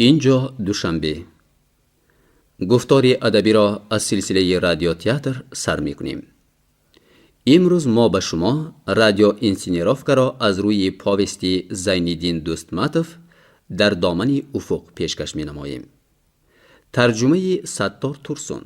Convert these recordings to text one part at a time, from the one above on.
اینجا دوشنبه گفتاری ادبی را از سلسله رادیو تئاتر سر می‌کنیم. امروز ما به شما رادیو اینسینیروفکا را از روی پاوستی زین‌الدین دوستماتوف در دامن افق پیشکش می‌نماییم. ترجمه ستار تورسون.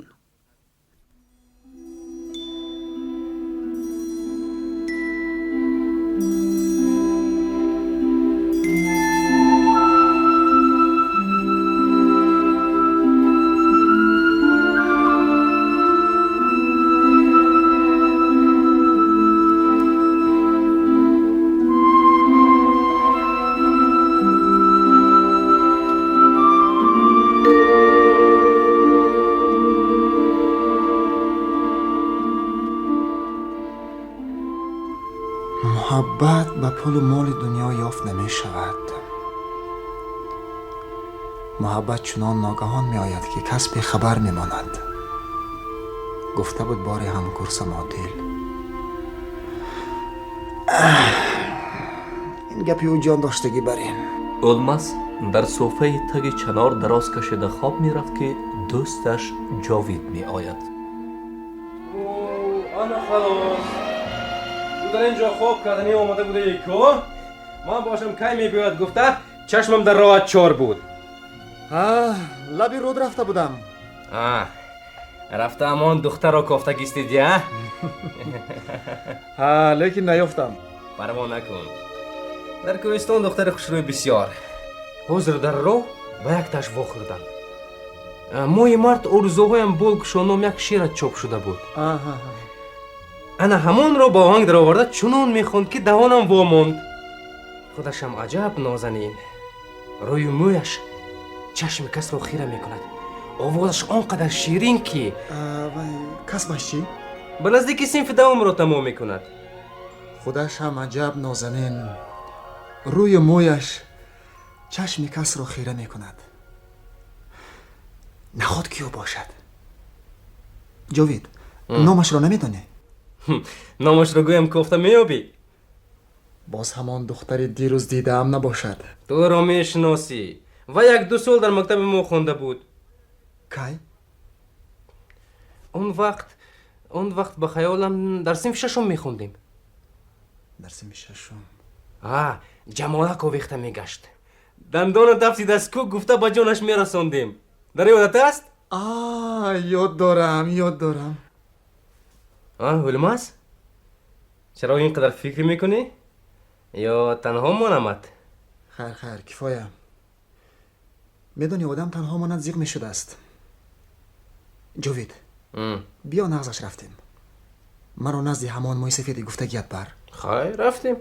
محبت به پول و مال دنیا یافت نمی شود. محبت چنان ناگهان می آید که کس بی خبر می ماند. گفته بود باری همکرس معادل. این گپی او جان داشتگی برین. اولماس در صوفه تگ چنار دراز کشیده خواب می رفت که دوستش جاوید می آید. آنا خلاص در اینجا خواب کردنی آمده بوده یکو. من باشم کی می بیاید گفته چشمم در راه چار بود. لبی رود رفته بودم. رفته امان دختر را کافته گیستیدی لیکن نیافتم. پروا نکن. در کوهستان دختر خوشروی بسیار. حضر در راه با یک تاش واخوردم. موی مرد ارزوهایم بلگشانم یک شیر چوب شده بود. انا همون رو با آهنگ در آورده چنون میخوند که دهانم واماند. خودشم عجب نازنین. روی مویش چشم کس رو خیره میکند. آوازش آنقدر شیرین که کس باش چی؟ به نزدیک صنف دوم رو تمام میکند. خودش هم عجب نازنین. روی مویش چشم کس رو خیره میکند. نخواد کیو باشد؟ جاوید نامش رو نمیدانی؟ نامش رو گویم کافته میابی. باز همان دختری دیروز دیدم نباشد. تو را میشناسی و یک دو سال در مکتب ما خونده بود. کی؟ اون وقت به خیالم در صنف ششم میخوندیم. در صنف ششم؟ جمالک آویخته میگشت. دندان دفتی دستکو گفته با جانش میرساندیم. در یادت است؟ یاد دارم. اولماس؟ چرا اینقدر فکر میکنی؟ یا تنها مانمت؟ خیر کفایه. میدونی آدم تنها ماند زیغ میشده است. جاوید بیا نغزش رفتیم. مرا نزد همان موی سفیدی گفتگیت بر. خیر رفتیم.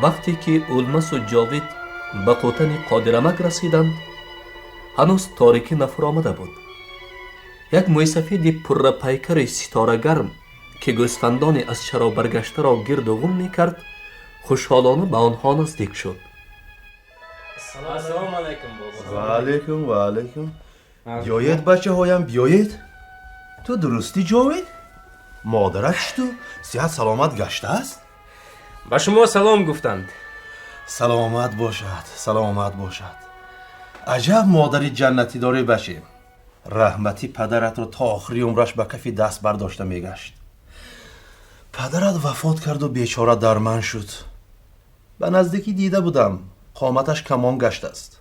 وقتی که اولماس و جاوید به قوطن قادرمک رسیدند هنوز تاریکی نفر آمده بود. یک موی سفید پر پیکر ستاره گرم که گوسفندان از چرا برگشته را گرد و غم میکرد خوشحالانه به آنها نزدیک شد. السلام علیکم بابا. و علیکم. بیایید بچه هایم بیایید. تو درستی جاوید؟ مادرت چطور؟ صحت سلامت گشته است؟ با شما سلام گفتند. سلامت باشد. عجب مادری جنتی داری بچه. رحمتی پدرت رو تا آخری عمرش به کفی دست برداشته میگشت. پدرت وفات کرد و بیچاره درمند شد. به نزدیکی دیده بودم قامتش کمان گشته است.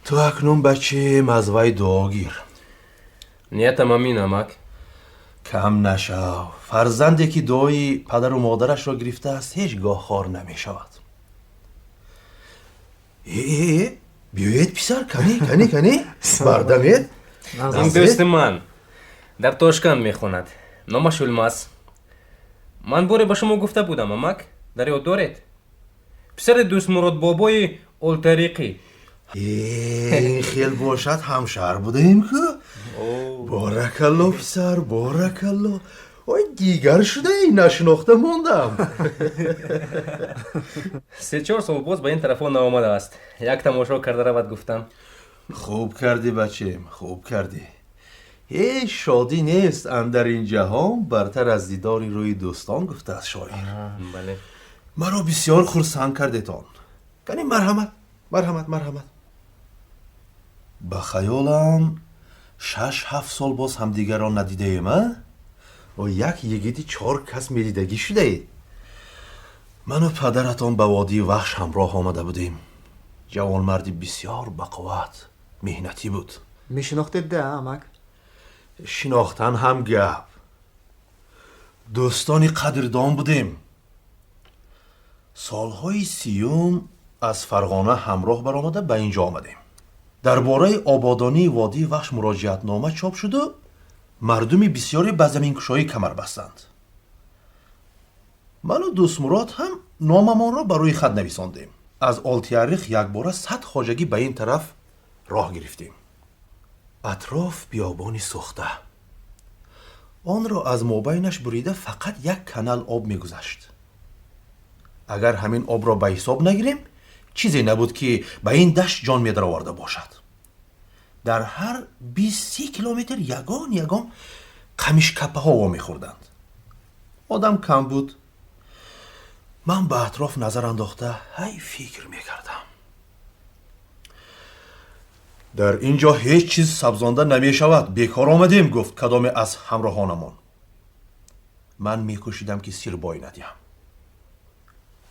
تو اکنون بچه مزوای دعا گیر. نیتم همین امک. کم نشو. فرزندی که دعای پدر و مادرش را گرفته است هیچگاه خوار نمی شود. بیایید پسر کنی بردمید. این دوست من در تاشکند میخوند. نامش اولماس. من باره به شما گفته بودم امک، در یاد دارید؟ پسر دوست مراد بابای اولطریقی. این خیل باشد همشهر بودیم که بارکالله پسر بارکالله. اوی دیگر شده این نشناخته موندم. 3-4 سال باز به این طرف آمده است. یک تماشا کرده رود گفتم. خوب کردی بچیم، خوب کردی. هیچ شادی نیست اندر این جهان برتر از دیداری روی دوستان گفته است شاعر. بله. مرا بسیار خرسند کردیتان. کنی مرحمت مرحمت مرحمت. به خیالم 6-7 سال باز همدیگر را ندیده ایم. و یک یگیدی 4 کس میدیدگی شده اید. من و پدرتان به وادی وحش همراه آمده بودیم. جوان مردی بسیار بقوت مهنتی بود. میشناختید ده امک؟ شناختن هم گپ. دوستانی قدردان بودیم. سالهای 30 از فرغانه همراه برآمده به اینجا آمدیم. درباره آبادانی وادی وحش مراجعت نامه چاپ شد و مردمی بسیاری به زمین کشایی کمر بستند. من و دوست مراد هم ناممان را بروی خط نویساندیم. از آلتیاریخ یک باره 100 خواجگی به این طرف راه گرفتیم. اطراف بیابانی سوخته. آن را از مابینش بریده فقط یک کانال آب میگذشت. اگر همین آب را به حساب نگیریم چیزی نبود که به این دشت جان می در آورده باشد. در هر 20-30 کیلومتر یگان قمیش کپه ها وا میخوردند. آدم کم بود. من به اطراف نظر انداخته هی فکر میکردم. در اینجا هیچ چیز سبزانده نمی شود. بیکار آمدیم گفت کدام از همراهانمان. من میکوشیدم که سیر بای ندیم.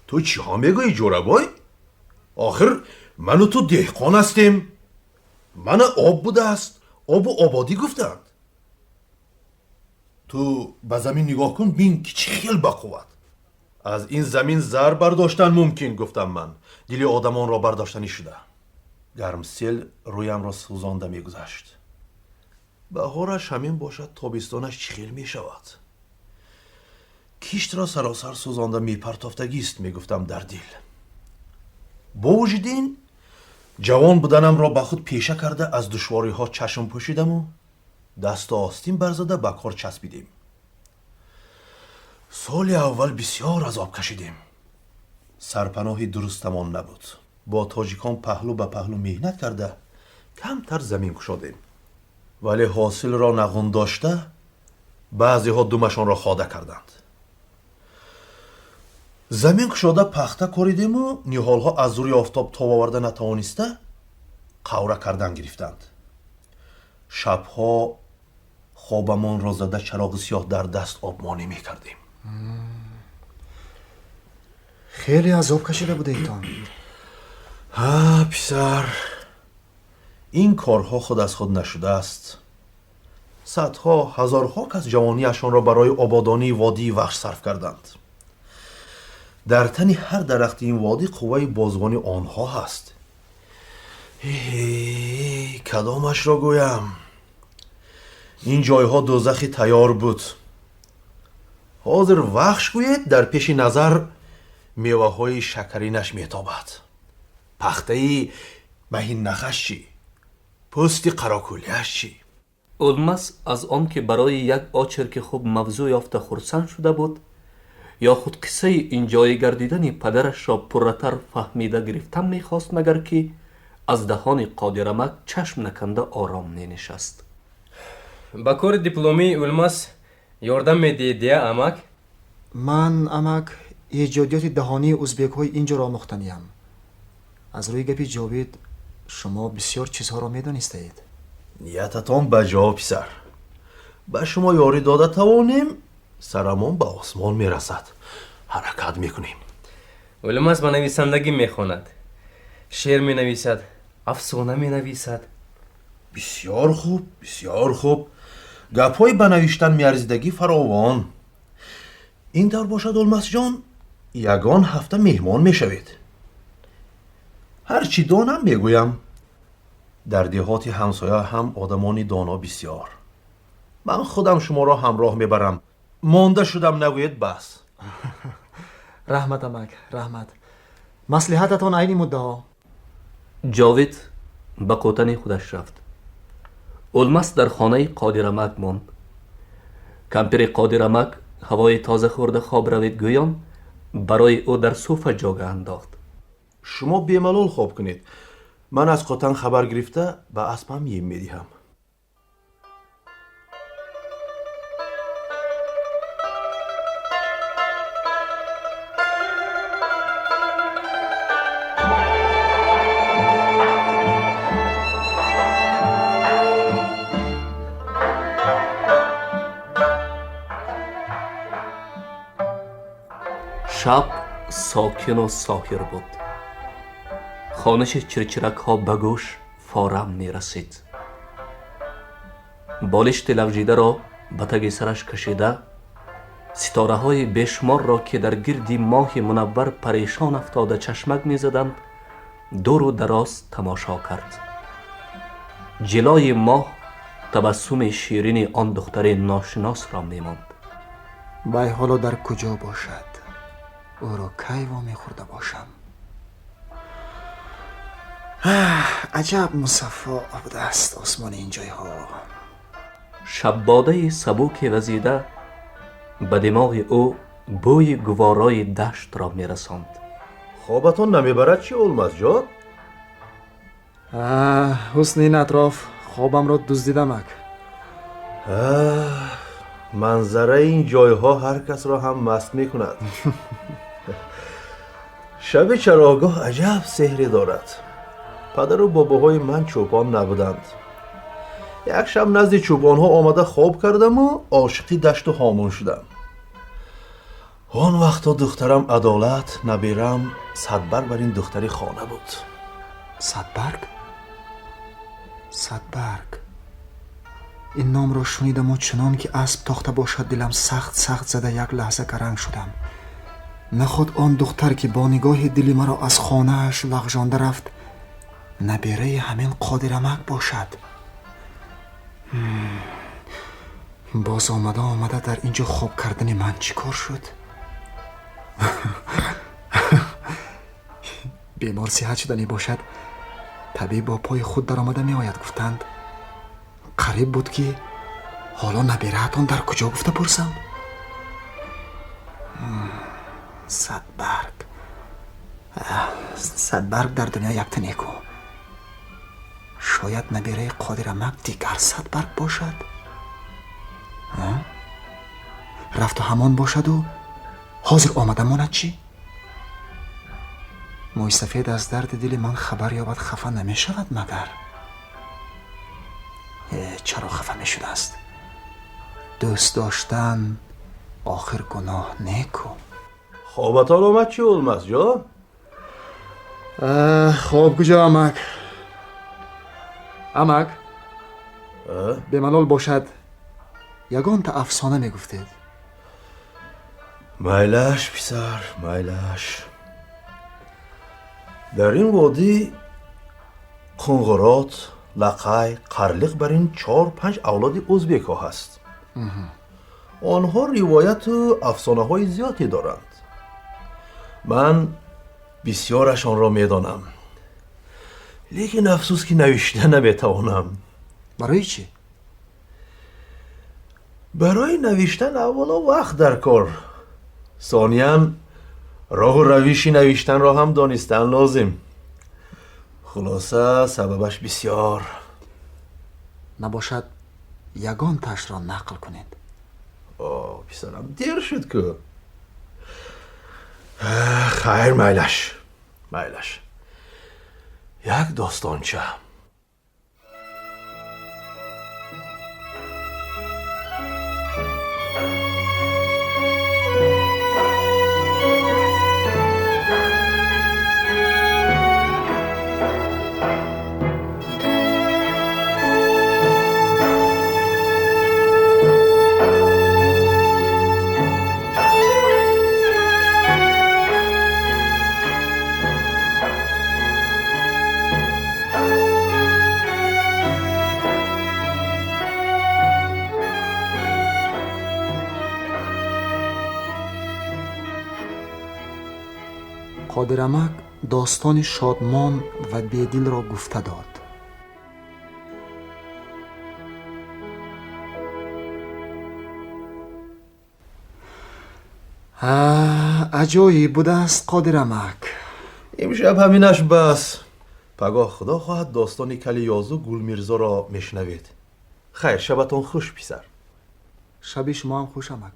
تو چی ها میگویی جورابای؟ آخر من و تو دهقان هستیم. من آب بوده است. آب و آبادی گفتند. تو به زمین نگاه کن بین که چی خیل بقوت. از این زمین زر برداشتن ممکن گفتم من. دل آدمان را برداشتنی شده. گرمسیل رویم را سوزانده میگذشت. بهارش همین باشد تابستانش چی خیل می شود. کشت را سراسر سوزانده میپرتافتگی است میگفتم در دل. با وجود این جوان بودنم را به خود پیشه کرده از دشواری ها چشم پوشیدم و دست آستین برزده به کار چسبیدیم. سال اول بسیار عذاب کشیدیم. سرپناهی درستمان نبود. با تاجیکان پهلو به پهلو مهنت کرده کمتر زمین گشادیم. ولی حاصل را نغون داشته بعضی ها دومشان را خاده کردند. زمین کشاده پخته کوریدیم و نیحال ها از روی آفتاب تاب آورده نتوانسته قوره کردن گرفتند. شبها خوابمان را زده چراغ سیاه در دست آبمانی می کردیم. خیلی عذاب کشیده بوده ایتان. ها پسر، این کارها خود از خود نشده است. صدها هزارها کس جوانیشان را برای آبادانی وادی وحش صرف کردند. در تن هر درخت این وادی قوه بازوانی آنها هست. کدامش را گویم؟ این جایها دوزخی تیار بود. حاضر وحش گوید در پیش نظر میوه های شکرینش میتابد. پخته مهین نخش چی؟ پوست قراکولیش چی؟ اولمس از آن که برای یک آچر که خوب موضوع یافته خرسند شده بود یا خود قصه این جای گردیدن پدرش را پرتر فهمیده گرفتم میخواست مگر که از دهان قادرمک چشم نکنده آرام نشست. با کار دیپلمی اولمس یاردم میدیدی امک؟ من امک ایجادیات دهانی ازبک های اینجا را مختنیم. از روی گپی جاوید شما بسیار چیزها را میدانسته اید. نیتتان بجا پسر. به شما یاری داده توانیم سرمان به آسمان میرسد. حرکت میکنیم. اولمس به نویسندگی میخواند. شعر مینویسد، افسانه مینویسد. بسیار خوب، بسیار خوب. گپ‌های به نوشتن میارزیدگی فراوان. این طور باشد اولمس جان یگان هفته مهمان میشوید. هرچی دانم میگویم. در دهات همسایه هم آدمانی دانا بسیار. من خودم شما را همراه میبرم монда шудам нагӯед бас. раҳмат амак, раҳмат. маслиҳататон айни муддао. ҷовид ба қӯтани худаш рафт. улмас дар хонаи қодирамак монд. кампири қодирамак ҳавои тоза хӯрда хоб равид гӯён барои ӯ дар суфа ҷога андохт. шумо бемалол хоб кунед. ман аз қӯтан хабар гирифта ба аспам ем медиҳам. шаб сокину соҳир буд. хониши чирчиракҳо ба гӯш форам мерасид. болишти лағжидаро ба таги сараш кашида, ситораҳои бешуморро ки дар гирди моҳи мунаввар парешон афтода чашмак мезаданд, дуру дароз тамошо кард. ҷилои моҳ табассуми ширини он духтари ношиносро мемонд. вай ҳоло дар куҷо бошад? ӯро кай вомехӯрда бошам? аҷаб мусаффо будааст осмони ин ҷойҳо. шаббодаи сабуки вазида ба димоғи ӯ бӯи гуворои даштро мерасонд. хобатон намебарад чӣ олмазҷон? ҳусни ин атроф хобамро дуздидамак. манзараи ин ҷойҳо ҳар касро ҳам маст мекунад. шаби чароғгоҳ аҷаб сеҳре дорад. падару бобоҳои ман чӯпон набуданд. як шаб назди чӯпонҳо омада хоб кардаму ошиқи дашту ҳомон шудам. он вақтҳо духтарам адолат, набирам Садбарг бар ин духтари хона буд. Садбарг? Садбарг. ин номро шунидаму чунон ки асб тохта бошад дилам сахт зада як лаҳза гаранг шудам. наход он духтар ки бо нигоҳи дили маро аз хонааш лағжонда рафт набираи ҳамин Қодирамак бошад. боз омада дар ин ҷо хоб кардани ман чӣ кор шуд? бемор сиҳат шуда мебошад, табиб бо пои худ даромада меояд гуфтанд. қариб буд ки ҳоло набираатон дар куҷо гуфта пурсам? Садбарг дар дунё якта неку. шояд набираи Қодирамак дигар Садбарг бошад. рафту ҳамон бошаду ҳозир омада монад чӣ? мӯйсафед аз дарди дили ман хабар ёбад хафа намешавад магар? чаро хафа мешудааст? дӯст доштан охир гуноҳ неку. хобатон омад чӣ олмазҷон? хоб куҷо амак? амак бемалол бошад ягонта афсона мегуфтед. майлаш писар, майлаш. дар ин водӣ қунғурот, лақай, қарлиқ бар ин 4-5 авлоди ӯзбекҳо ҳаст. онҳо ривояту афсонаҳои зиёде доранд. ман бисёрашонро медонам. лекин афсӯс ки навишта наметавонам. барои чӣ? барои навиштан аввало вақт дар кор. сониян роҳу равиши навиштанро ҳам донистан лозим. хулоса сабабаш бисёр. набошад ягонтаашро нақл кунед. писарам дер шуд ку. хайр, майлаш. як достонча. قادرمک داستان شادمان و بیدل را گفته داد. عجایب بوده است قادرمک. امشب همینش بس. پگاه خدا خواهد داستان کلیازو گل میرزا را میشنوید. خیر، شبتون خوش پسر. شب شما هم خوش امک.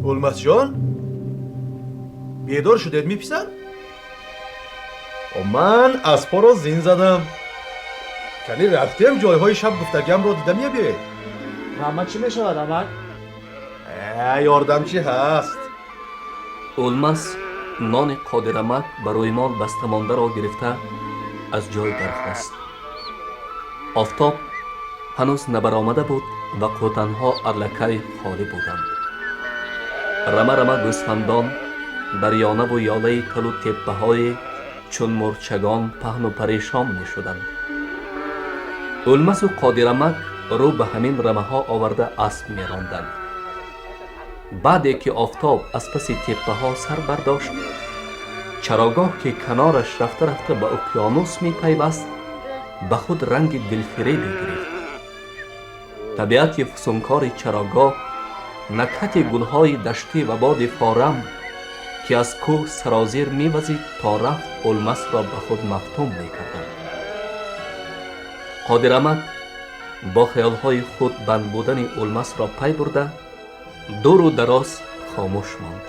اولماس جان بیدار شدید می پسر؟ من از پا را زین زدم. کنی رفتیم جایهای شب گفتگیم را دیدم یه بید. رحمت چی میشه رحمت؟ یاردم چی هست؟ اولماس نان قادرمک برای ما بسته مانده را گرفته از جای برخاست. آفتاب هنوز نبرآمده بود و قوطنها ارلکه خالی بودند. رمه گوسفندان در یانه و یاله تل و تپه های چون مرچگان پهن و پریشان می شدند. اولماس و قادرمک رو به همین رمه ها آورده اسب می راندند. بعد که آفتاب از پس تپه ها سر برداشت، چراگاه که کنارش رفته رفته به اقیانوس می پیوست به خود رنگ دلفریبی گرفت. طبیعت فسونکار چراگاه، نکهت گلهای دشتی و باد فارم که از کوه سرازیر می‌وزید تا رفت اولماس را به خود مفتون می‌کردند. قادرمک با خیالهای خود بند بودن اولماس را پی برده دور و دراز خاموش ماند.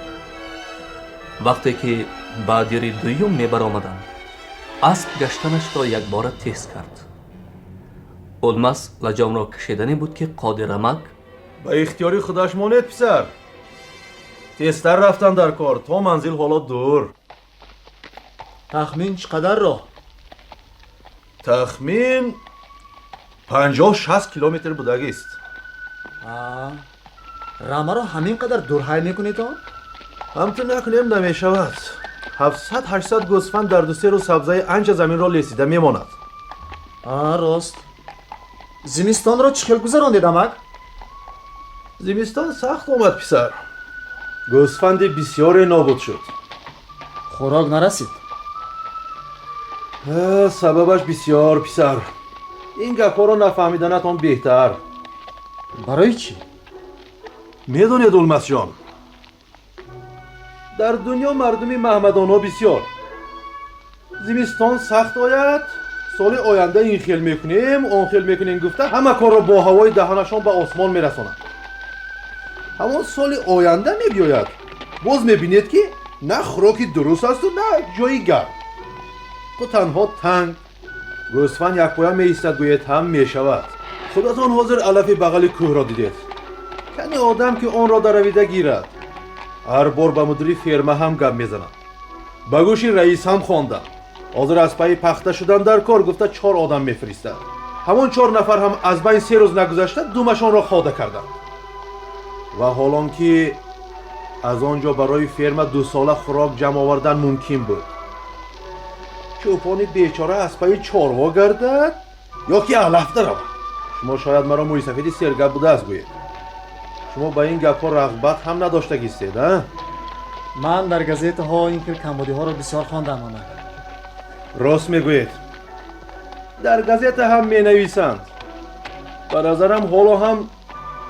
وقتی که بادیری دویم می‌برآمدند، اسب گشتنش را یک باره تیز کرد. اولماس لجام را کشیدنی بود که قادرمک به اختیاری خودش مانید پسر. تیزتر رفتن در کار تا منزل حالا دور. تخمین چقدر راه؟ تخمین 50-60 کیلومتر بودگی است. رمه را همین قدر دور حی میکنید ها؟ همتون نکنیم نمیشود. 700-800 گوسفند در 2-3 روز سبزه انچ زمین را لیسیده میماند. راست. زمستان را چخیل گذراندید امک؟ زمستان سخت آمد پسر. گوسفند بسیار نابود شد. خوراک نرسید. سببش بسیار پسر. این گپا را نفهمیدنتان بهتر. برای چی؟ میدونید اولماس جان، در دنیا مردمی محمدانه بسیار. زمستان سخت آید، سال آینده این خیل میکنیم اون خیل میکنیم گفته همه کار را با هوای دهانشان به آسمان میرسانند. همون سال آینده میبیاید، باز میبینید که نه خوراکی درست است و نه جایی گرم. تو تنها تنگ گوسفند یک پایه میایستد گوید هم میشود. خودتان حاضر علف بغل کوه را دیدید. کنی آدم که آن را در رویده گیرد. هر بار به مدیری فرما هم گپ میزنم. به گوش رئیس هم خواندم. حاضر از پای پخته شدن در کار گفته 4 آدم میفرستد. همون 4 نفر هم از بین 3 روز نگذشته دومشان را خاده کردند. و حالان که از آنجا برای فرما 2 ساله خوراک جمع آوردن ممکن بود، چوپان بیچاره از پای چاروا گردد یا که علف درود. شما شاید مرا موی سفید سرگپ بوده است گویید. شما با این گپ‌ها رغبت هم نداشتگیستید ها؟ من در گزیت ها این کمبودی ها را بسیار خواندم آمد. راست میگویید. در گزیت هم می نویسند. به نظرم حالا هم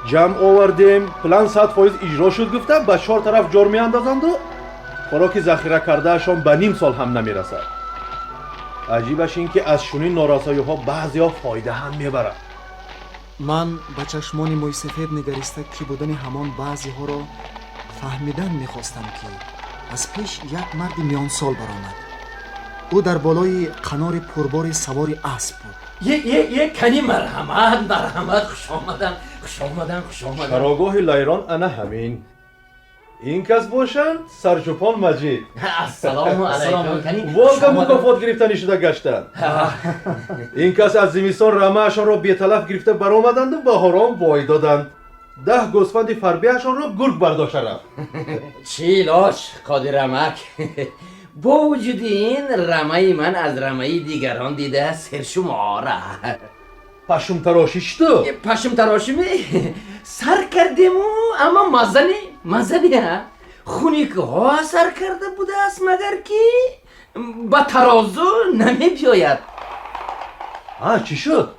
جمع آوردیم پلان 100% اجرا شد گفتم به 4 طرف جار می اندازند و خوراکی ذخیره کرده اشان به نیم سال هم نمی رسد. عجیبش این که از شونین نارسایی ها بعضی ها فایده هم می برند. من با چشمان مویسفید نگریسته کی بودن همان بعضی ها را فهمیدن میخواستم که از پیش یک مرد میان سال برآمد. او در بالای قنار پربار سوار اسب بود. یک کنی مرحمت خوش آمدن. چراگاه لیران انا همین. این کس باشند سرچوپان مجید. السلام علیکم کنی. واقعا مکافات گرفتنی شده گشتند. این کس از زمستان رمه‌اشان را بی‌تلف گرفته برآمدند و بهاران وای دادند. 10 گوسفند فربه‌اشان را گرگ برداشته رفت. چی لاش قادرمک. با وجود این رمه من از رمه دیگران دیده سرشماره. پشم تراشی شده؟ پشم تراشی می سر کردیم اما مزنی ها خونی که ها سر کرده بوده است مگر که با ترازو نمی بیاید. چی شد؟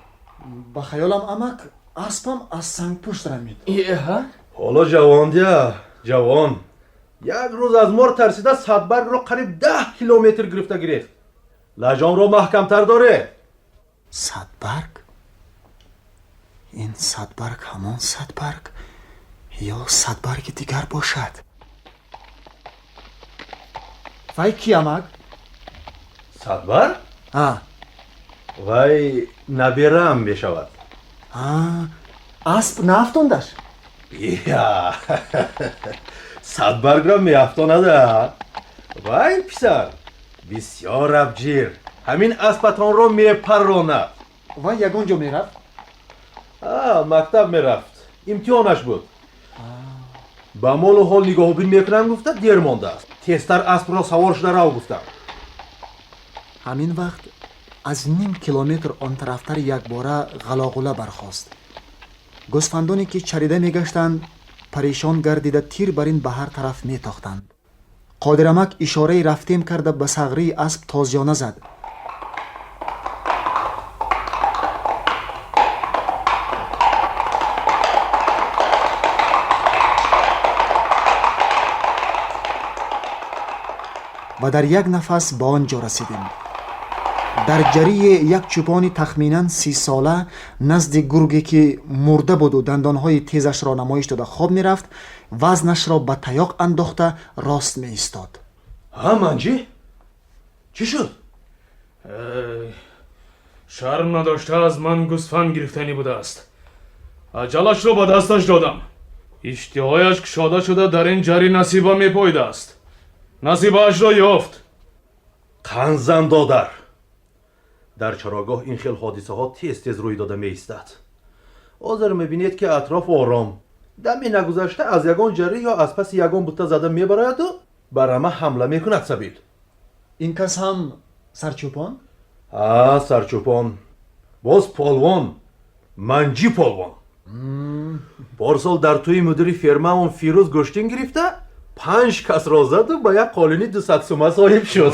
با خیالم امک اسبم از سنگ پشت رمید. حالا جوان یک روز از مار ترسیده صدبرگ را قریب 10 کیلومتر گرفته گرفت. لجام را محکمتر داره. صدبرگ؟ این صدبرگ همان صدبرگ یا صدبرگ دیگر باشد؟ وای کی امک؟ صدبرگ؟ وای نبیرم بشود. اسب نفتوندش؟ بیا صدبرگ را میافتانده. وای پسر بسیار ابجیر. همین اسبتان را میپراند. و یگون جا میرفت؟ مکتب میرفت. امتحانش بود. با مال و حال نگاه بین میکنم گفته دیر مانده است. تیزتر اسب را سوار شده رو گفتم. همین وقت از 0.5 کیلومتر آن طرفتر یک باره غلاغله برخاست. گوسفندانی که چریده میگشتند پریشان گردیده تیر بر این به هر طرف میتاختند. قادرمک اشاره رفتیم کرده به صغری اسب تازیانه زد. و در یک نفس به آنجا رسیدیم. در جری یک چوپان تخمیناً 30 ساله نزد گرگی که مرده بود و دندانهای تیزش را نمایش داده خواب می رفت، وزنش را به تیاق انداخته راست می ایستاد. منجی؟ چی شد؟ شرم نداشته از من گوسفند گرفتنی بوده است. اجلش را به دستش دادم. اشتهایش کشاده شده در این جری نصیبه می پایده است. نصیبه‌اش را یافت. قنزن دادر. در چراگاه این خیل حادثه ها تیز روی داده می ایستد. حاضر می بینید که اطراف آرام. دمی نگذشته از یگان جری یا از پس یگان بوته زده می براید و برمه حمله می کند سبیل. این کس هم سرچوپان؟ سرچوپان. باز پالوان. منجی پالوان. پارسال در توی مدیری فرممون فیروز گشتین گرفته 5 کس را زد و با یک قالینی 200 سومه صاحب شد.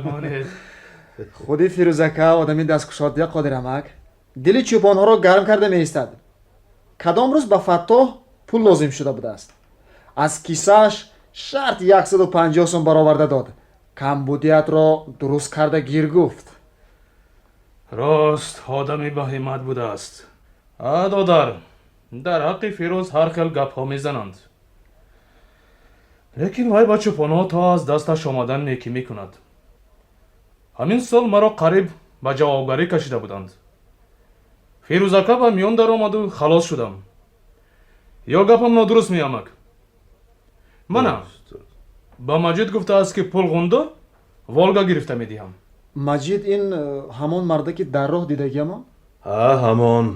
مانید. خودی فیروزکه آدمی دستکشاده قادرمک دل چوپان ها را گرم کرده می ایستد. کدام روز به فتاح پول لازم شده بوده است. از کیسهش شرط 150 سوم برآورده داد. کمبودیت را درست کرده گیر گفت. راست آدمی با همت بوده است. دادر در حق فیروز هر خیل گپ ها می زنند. لیکن وای با چوپان ها تا از دستش آمدن نیکی می کند. همین سال مرا قریب به جوابگاری کشیده بودند. فیروزکه به میان در آمد و خلاص شدم. یا گپم نادرست می آمد. منم با مجید گفته است که پول غونده والگا گرفته می دیم. مجید این همان مرده که در راه دیدگی ما؟ همان.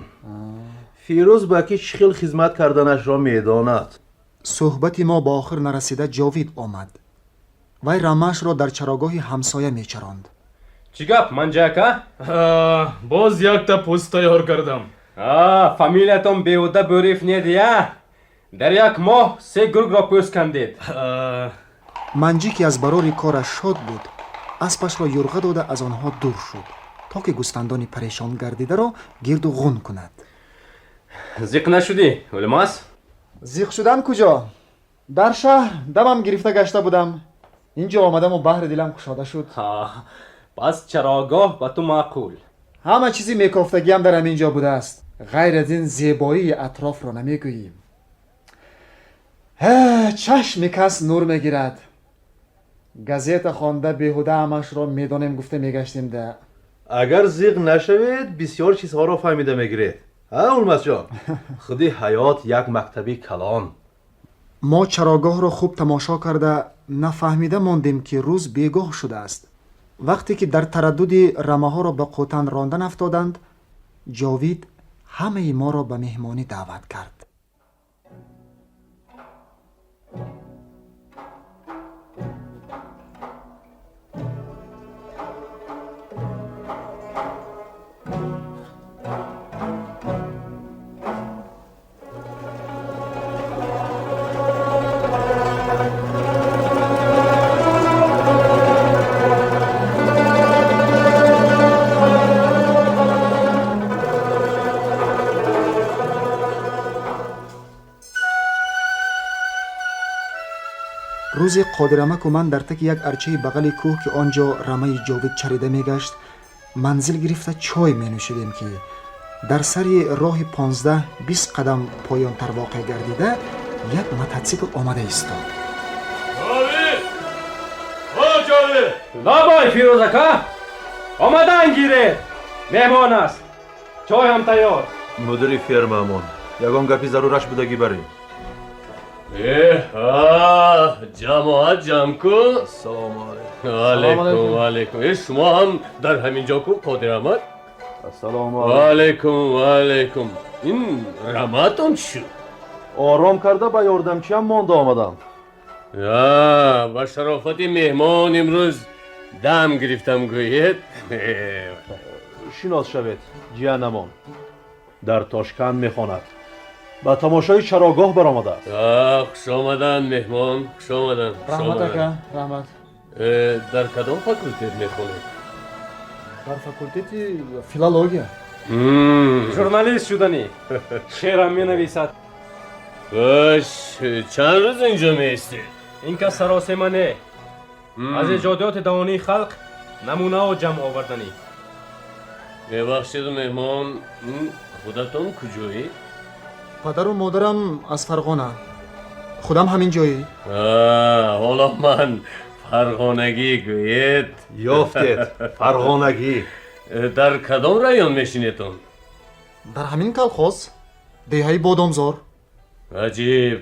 فیروز با که چخیل خدمت کردنش را میداند. صحبتی ما با آخر نرسیده جاوید آمد. وی رمش را در چراگاه همسایه میچراند. چی گپ منجاکه؟ باز یک تا پوست تیار کردم. فامیلیتون بیوده بریف نیدیه؟ در یک ماه 3 گرگ را پوست کندید. منجی که از برای کارش شاد بود اسبش را یرغه داده از آنها دور شد تا که گوسفندان پریشان گردیده را گرد و غون کند. زیق نشدی علماس؟ زیق شدن کجا؟ در شهر دمم گرفته گشته بودم. اینجا آمدم و بحر دلم کشاده شد. پس چراگاه با تو معقول. همه چیزی میکافتگی هم در همینجا بوده است. غیر از این زیبایی اطراف را نمیگوییم. چشم کس نور میگیرد. گازیت خوانده بیهوده همش را میدانیم گفته میگشتیم ده. اگر زیغ نشوید بسیار چیزها را فهمیده میگیرید. ها اولمز جان، خودی حیات یک مکتبی کلان. ما چراگاه را خوب تماشا کرده نفهمیده ماندیم که روز بیگاه شده است. وقتی که در تردد رمه ها را به قوطن راندن افتادند، جاوید همه ما را به مهمانی دعوت کرد. روزی قادرمک و من در تک یک ارچه بغل کوه که آنجا رمه جاوید چریده میگشت منزل گرفته چای می نوشیدیم که در سری راه 15-20 قدم پایان تر واقع گردیده یک موتورسیکل آمده ایستاد. جاوید لابای فیروزکا آمدن گیره مهمان است. چای هم تیار. مدیر فرمامون یگان گپی ضرورش بودگی بریم. جماعت جمع کن. سلام علیکم. علیکم. شما هم در همین جا کو قادر احمد؟ سلام علیکم. این رماتون چی؟ آرام کرده به یاردمچی هم مانده آمدم. با شرافت مهمان امروز دم گرفتم گوید. شناس شوید جیانمان در تاشکند میخواند. با تماشای چراگاه برآمده. خوش آمدن مهمان. خوش آمدن. رحمت اکا. رحمت. در کدام فاکولته میخونید؟ در فاکولته فیلولوژیا. ژورنالیست شدنی. شعرم می نویسد. خوش. چند روز اینجا میستی؟ این که سراسیمانه از ایجادات دوانی خلق نمونه و جمع آوردنی. ببخشید مهمان، خودتون کجایی؟ پدر و مادرم از فرغانه. خودم همین جایی. حالا من فرغانگی گوید. یافتید فرغانگی. در کدام رایون میشینیتون؟ در همین کلخوز دیهای بادامزار. عجیب.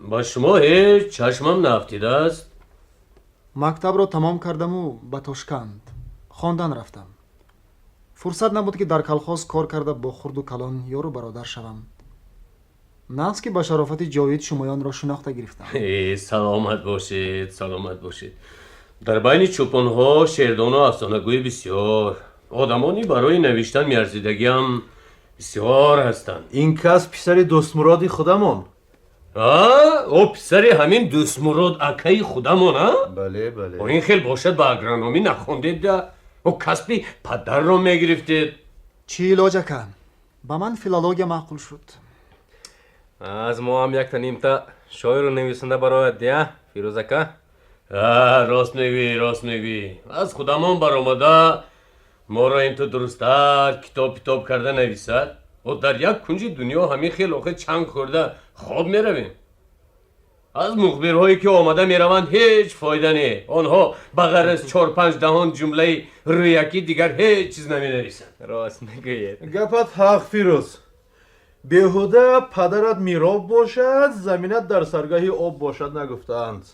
با شما هیچ چشمم نفتیده است. مکتب را تمام کردم و به تاشکند خواندن رفتم. فرصت نبود که در کلخوز کار کرده با خرد و کلان یارو برادر شوم. نه است که به شرافت جاوید شمایان را شناخته گرفتم. سلامت باشید. در بین چوپان‌ها شعردان و افسانه‌گوی بسیار، آدمانی برای نوشتن میارزیدگی هم بسیار هستند. این کس پسر دوست مرادی خودمان. او پسر همین دوست مراد اکای خودمان ها؟ بله. و این خیلی باشد به اگرانومی نخوندید ده و کسبی پدر رو میگرفتید. چی علاج کن؟ به من فیلولوژیا معقول شد. از ما هم یک تا نیم تا شاعر و نویسنده برایت ده فیروزکا. راست میگوی. از خودمان برآمده ما را این تو درستتر کتاب کرده نویسد و در یک کنج دنیا همین خیلی آخه چنگ خورده خواب میرویم. از مخبرهایی که آمده میروند هیچ فایده نه. آنها بغیر از 4-5 دهان جمله رویکی دیگر هیچ چیز نمی نویسند. راست میگوید. گپت حق فیروز. بیهوده پدرت میراب باشد زمینت در سرگاهی آب باشد نگفتند.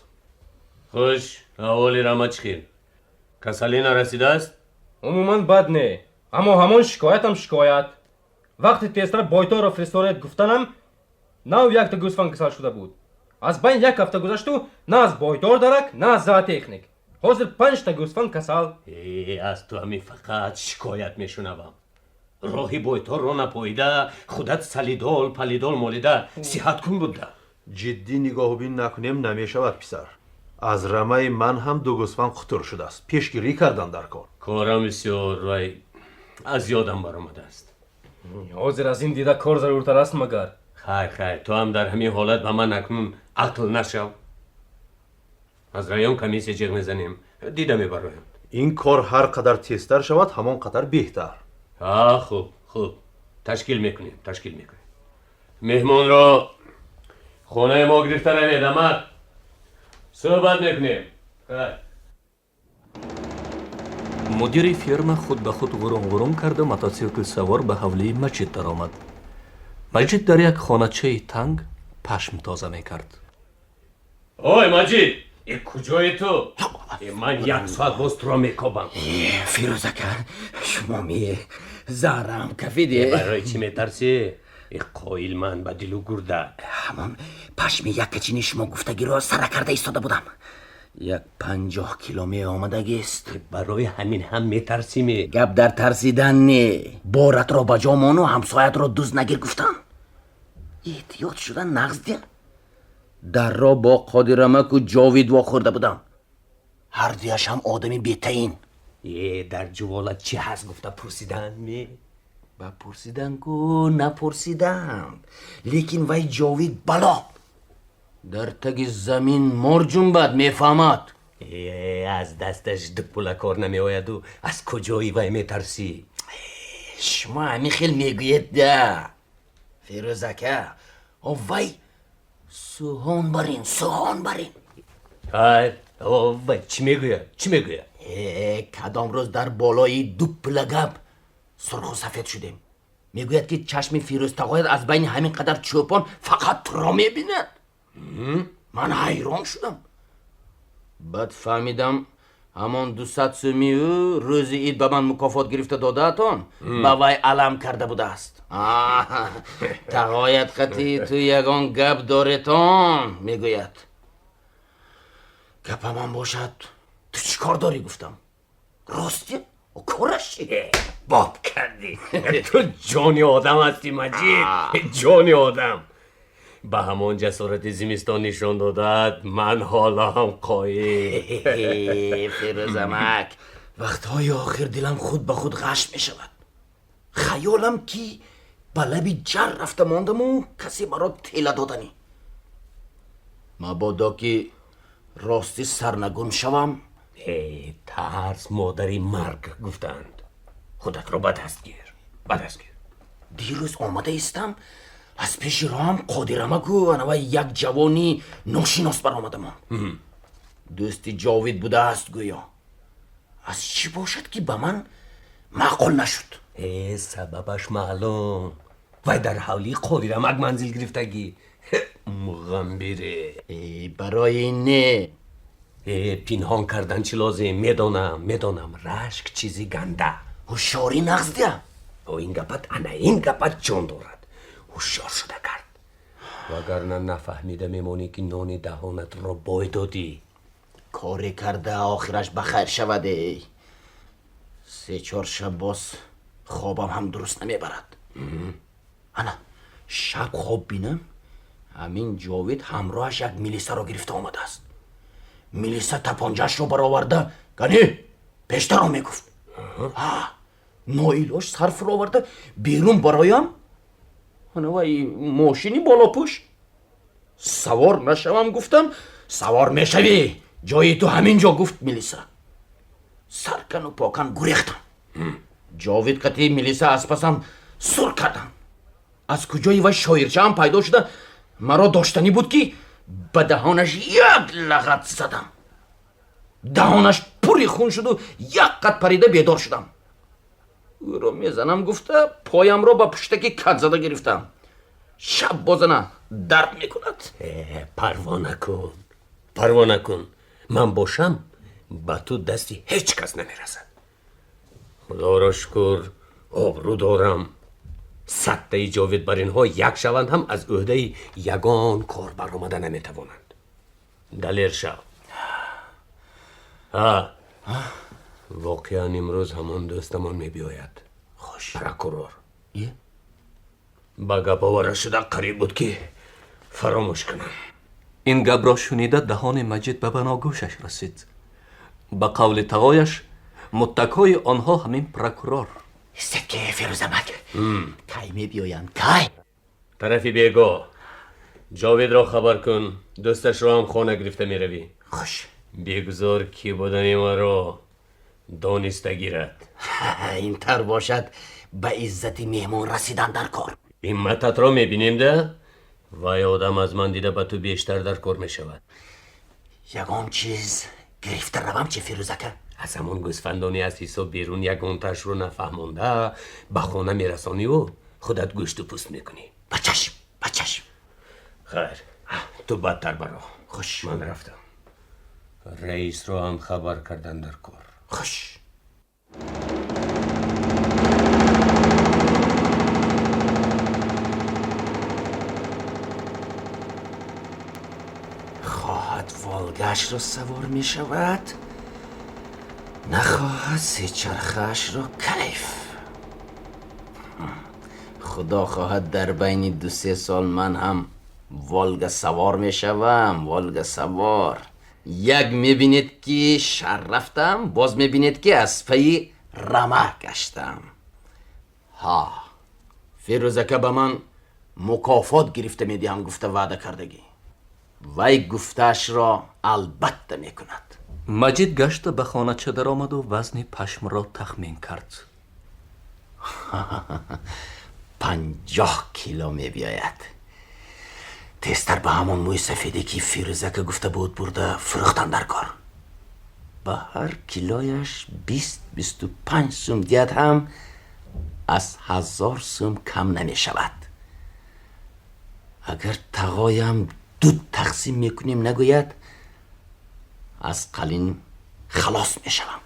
خوش. احوالی رما چخیر؟ کسلی نرسیده است؟ عموما بد نه، اما همان شکایت. وقتی تیستر بایتا را فرستادید گفتنم نه یک تا گوسفند کسل شده بود. از بین یک هفته گذشت و نه از بایدار درک نه از زواتکنیک. حاضر 5 تا گوسفند کسل. از تو همی فقط شکایت میشنوم. راهی بایتا را نپاییده خودت سلیدال پلیدال مالیده صحت کن بوده. جدی نگاه بین نکنیم نمیشود پسر. از رمه من هم 2 گوسفند قطر شده است. پیشگیری کردن در کار. کارم بسیار وای از یادم برآمده است. حاضر از این دیده کار ضرورتر است مگر. خیر تو هم در همین حالت به من اکنون عقل نشو. از رایون کمی جیغ میزنیم دیده میبرایم. این کار هر قدر تیزتر شود همان قدر بهتر. خوب. تشکیل میکنیم مهمون رو خونه ما گرفته نمید امد صحبت میکنیم. مدیر فرم خود به خود غرم کرد و موتورسیکل سوار به حوله مجید در آمد. مجید در یک خانه‌چه تنگ پشم تازه میکرد. اوی مجید، این کجای تو؟ من یک ساعت باز تو را میکوبم. فیروزکه شما زهرم کفیده. برای چی میترسی؟ این قایل من به دلو گرده. همون پشم یک کچینی شما گفتگی را سر کرده ایستاده بودم. یک 50 کیلومتر آمدگی است. برای همین هم میترسی گپ در ترسیدن نه. بارت را بجا مان و همسایت را دوز نگیر گفتم. احتیاط شدن نغز دیم. در را با قادرمک و جاوید وا خورده بودم. هر دیش هم آدمی بیتین. در جوالت چی هست گفته پرسیدن می؟ با پرسیدن کو نپرسیدن. لیکن وای جاوید بلا در تگ زمین مرجون بد میفهمد. از دستش دپولا کار نمی آید و از کجایی وای میترسی؟ شما همی خیل میگوید ده فیروزکه وای سوهان برین وای چی میگوید؟ کدام روز در بالای دپولا گپ سرخ و سفید شدیم. میگوید که چشم فیروز تقاید از بین همین قدر چوپان فقط تو را میبیند. من حیران شدم. بعد فهمیدم همان 200 سومی او روز اید به من مکافات گرفته داده اتان با وی علم کرده بوده است. تقاید خطی تو یگان گپ داریتان میگوید. گپ من باشد تو چی کار داری گفتم. راستی و کارش چیه؟ باب کردی. تو جانی آدم هستی مجید، جانی آدم. به همون جسارت زمستان نشان دادد من حالا هم قایل. فیروزمک وقتهای آخر دلم خود به خود غش می شود. خیالم که به لبی جر رفته ماندم و کسی مرا تیله دادنی. مبادا که راستی سرنگون شوم. ترس مادری مرگ گفتند. خودت را به دست گیر. دیروز آمده ایستم از پیش راهم قادرمک و انوی یک جوانی ناشناس بر آمده من. دوستی جاوید بوده است گویا. از چی باشد که به من معقول نشد؟ سببش معلوم. وای در حولی قادرمک منزل گرفتگی. مغمبره. برای این نه. پنهان کردن چی لازم؟ میدانم رشک چیزی گنده. هوشیاری نغز دیم. این گپت جان دارد. هوشیار شده کرد. وگرنه نفهمیده میمونی که نان دهانت را بای دادی. کاری کرده آخرش بخیر شوده. 3-4 شب باز خوابم هم درست نمیبرد. انا شب خواب بینم همین جاوید همراهش یک میلیسه را گرفته آمده است. میلیسه تپانجهش را برآورده گنی پیشتر را میگفت. نایلاش صرف را آورده بیرون برایم. وای ماشینی بالا پوش. سوار نشوم گفتم. سوار میشوی جایی تو همین جا گفت میلیسه. سرکن و پاکن گریختم. جاوید قطعی میلیسه از پسم سر کردم. از کجایی وای شایرچه هم پیدا شده مرا داشتنی بود که به دهانش یک لغت زدم. دهانش پوری خون شد و یک قد پریده بیدار شدم. او را میزنم گفته پایم را با پشتکی کت زده گرفتم. شب بازنه درد میکند. پروا نکن. من باشم با تو دستی هیچ کس نمیرسد. خدا را شکر آبرو دارم. 100 جاوید بر اینها یک شوند هم از عهده یگان کار برآمده نمیتوانند. دلیر شو. واقعا امروز همان دوستمان میبیاید. خوش پرکرور با گپ آوره شده قریب بود که فراموش کنم. این گپ را شنیده دهان مجید به بناگوشش رسید. به قول تقایش متکای آنها همین پرکرور. سکه فیروزمک کی میبیایند کی؟ طرفی بیگو جاوید را خبر کن دوستش را هم خانه گرفته میروی. خوش بیگذار کی بودن ما را دانسته گیرد. این تر باشد به عزت مهمون رسیدن در کار. همتت را میبینیم ده؟ وای آدم از من دیده به تو بیشتر در کار میشود. یگان چیز گرفته روم چه فیروزکه؟ از همون گوسفندانی از حساب بیرون یگانتش رو نفهمونده به خانه میرسانی و خودت گوشت و پوست میکنی. بچشم بچشم. خیر تو بدتر برو. خوش. من رفتم. رئیس رو هم خبر کردن در کار. خوش. خواهد والگش را سوار می شود، نخواهد سه چرخش را کیف. خدا خواهد در بین 2-3 سال من هم والگ سوار می شوم. والگ سوار. یک می بینید که شهر رفتم، باز می بینید که از پی رمه گشتم. ها فیروزکه به من مکافات گرفته می دیم گفته وعده کردگی. وی گفتش را البته می کند. مجید گشت به خانه چه در آمد و وزن پشم را تخمین کرد. 50 کیلو می بیاید. تستر به همون موی سفیدی که فیروزکه گفته بود برده فروختن در کار. به هر کیلویش 20-25 سوم دید هم از 1000 سوم کم نمی شود. اگر تقایم 2 تقسیم میکنیم نگوید از قلین خلاص میشوم.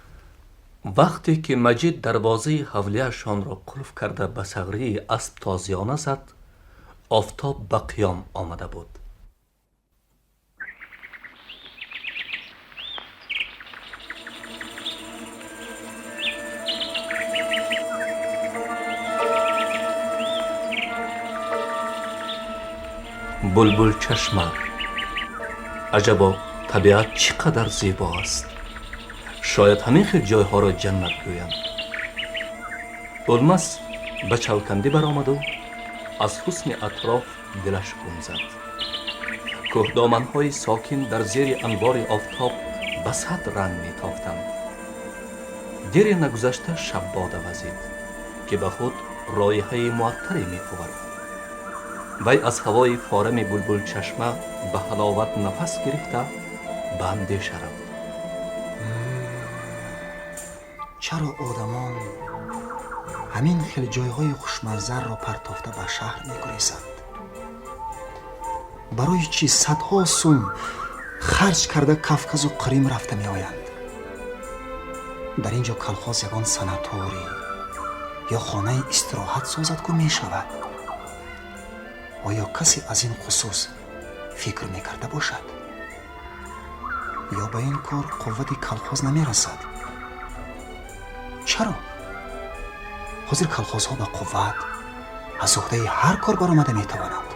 وقتی که مجید دروازه حولیه‌شان را قلف کرده به صغری اسب تازیانه زد، آفتاب به قیام آمده بود. بلبل چشمه، عجبا طبیعت چقدر زیبا است. شاید همین خیل جایها را جنت گویند. اولمس به چوکندی برآمد و از حسن اطراف دلش گم زد. کوهدامن‌های ساکن در زیر انوار آفتاب به صد رنگ می‌تافتند. دیر نگذشته شب باده وزید که به خود رایحه معطری می‌آورد. وی از هوای فارم بلبل چشمه به حلاوت نفس گرفته به اندیشه رفت. چرا آدمان همین خیلی جایهای خوشمزه را پرتافته به شهر می‌گریزند؟ برای چی صدها سوم خرج کرده کفکز و قریم رفته می‌آیند؟ در اینجا کلخاز یگان سناتوری یا خانه استراحت سازد که می‌شود. آیا کسی از این خصوص فکر می‌کرده باشد؟ یا به این کار قوت کلخاز نمی‌رسد؟ چرا؟ حاضر کلخازها به قوت از عهده هر کار برآمده می‌توانند.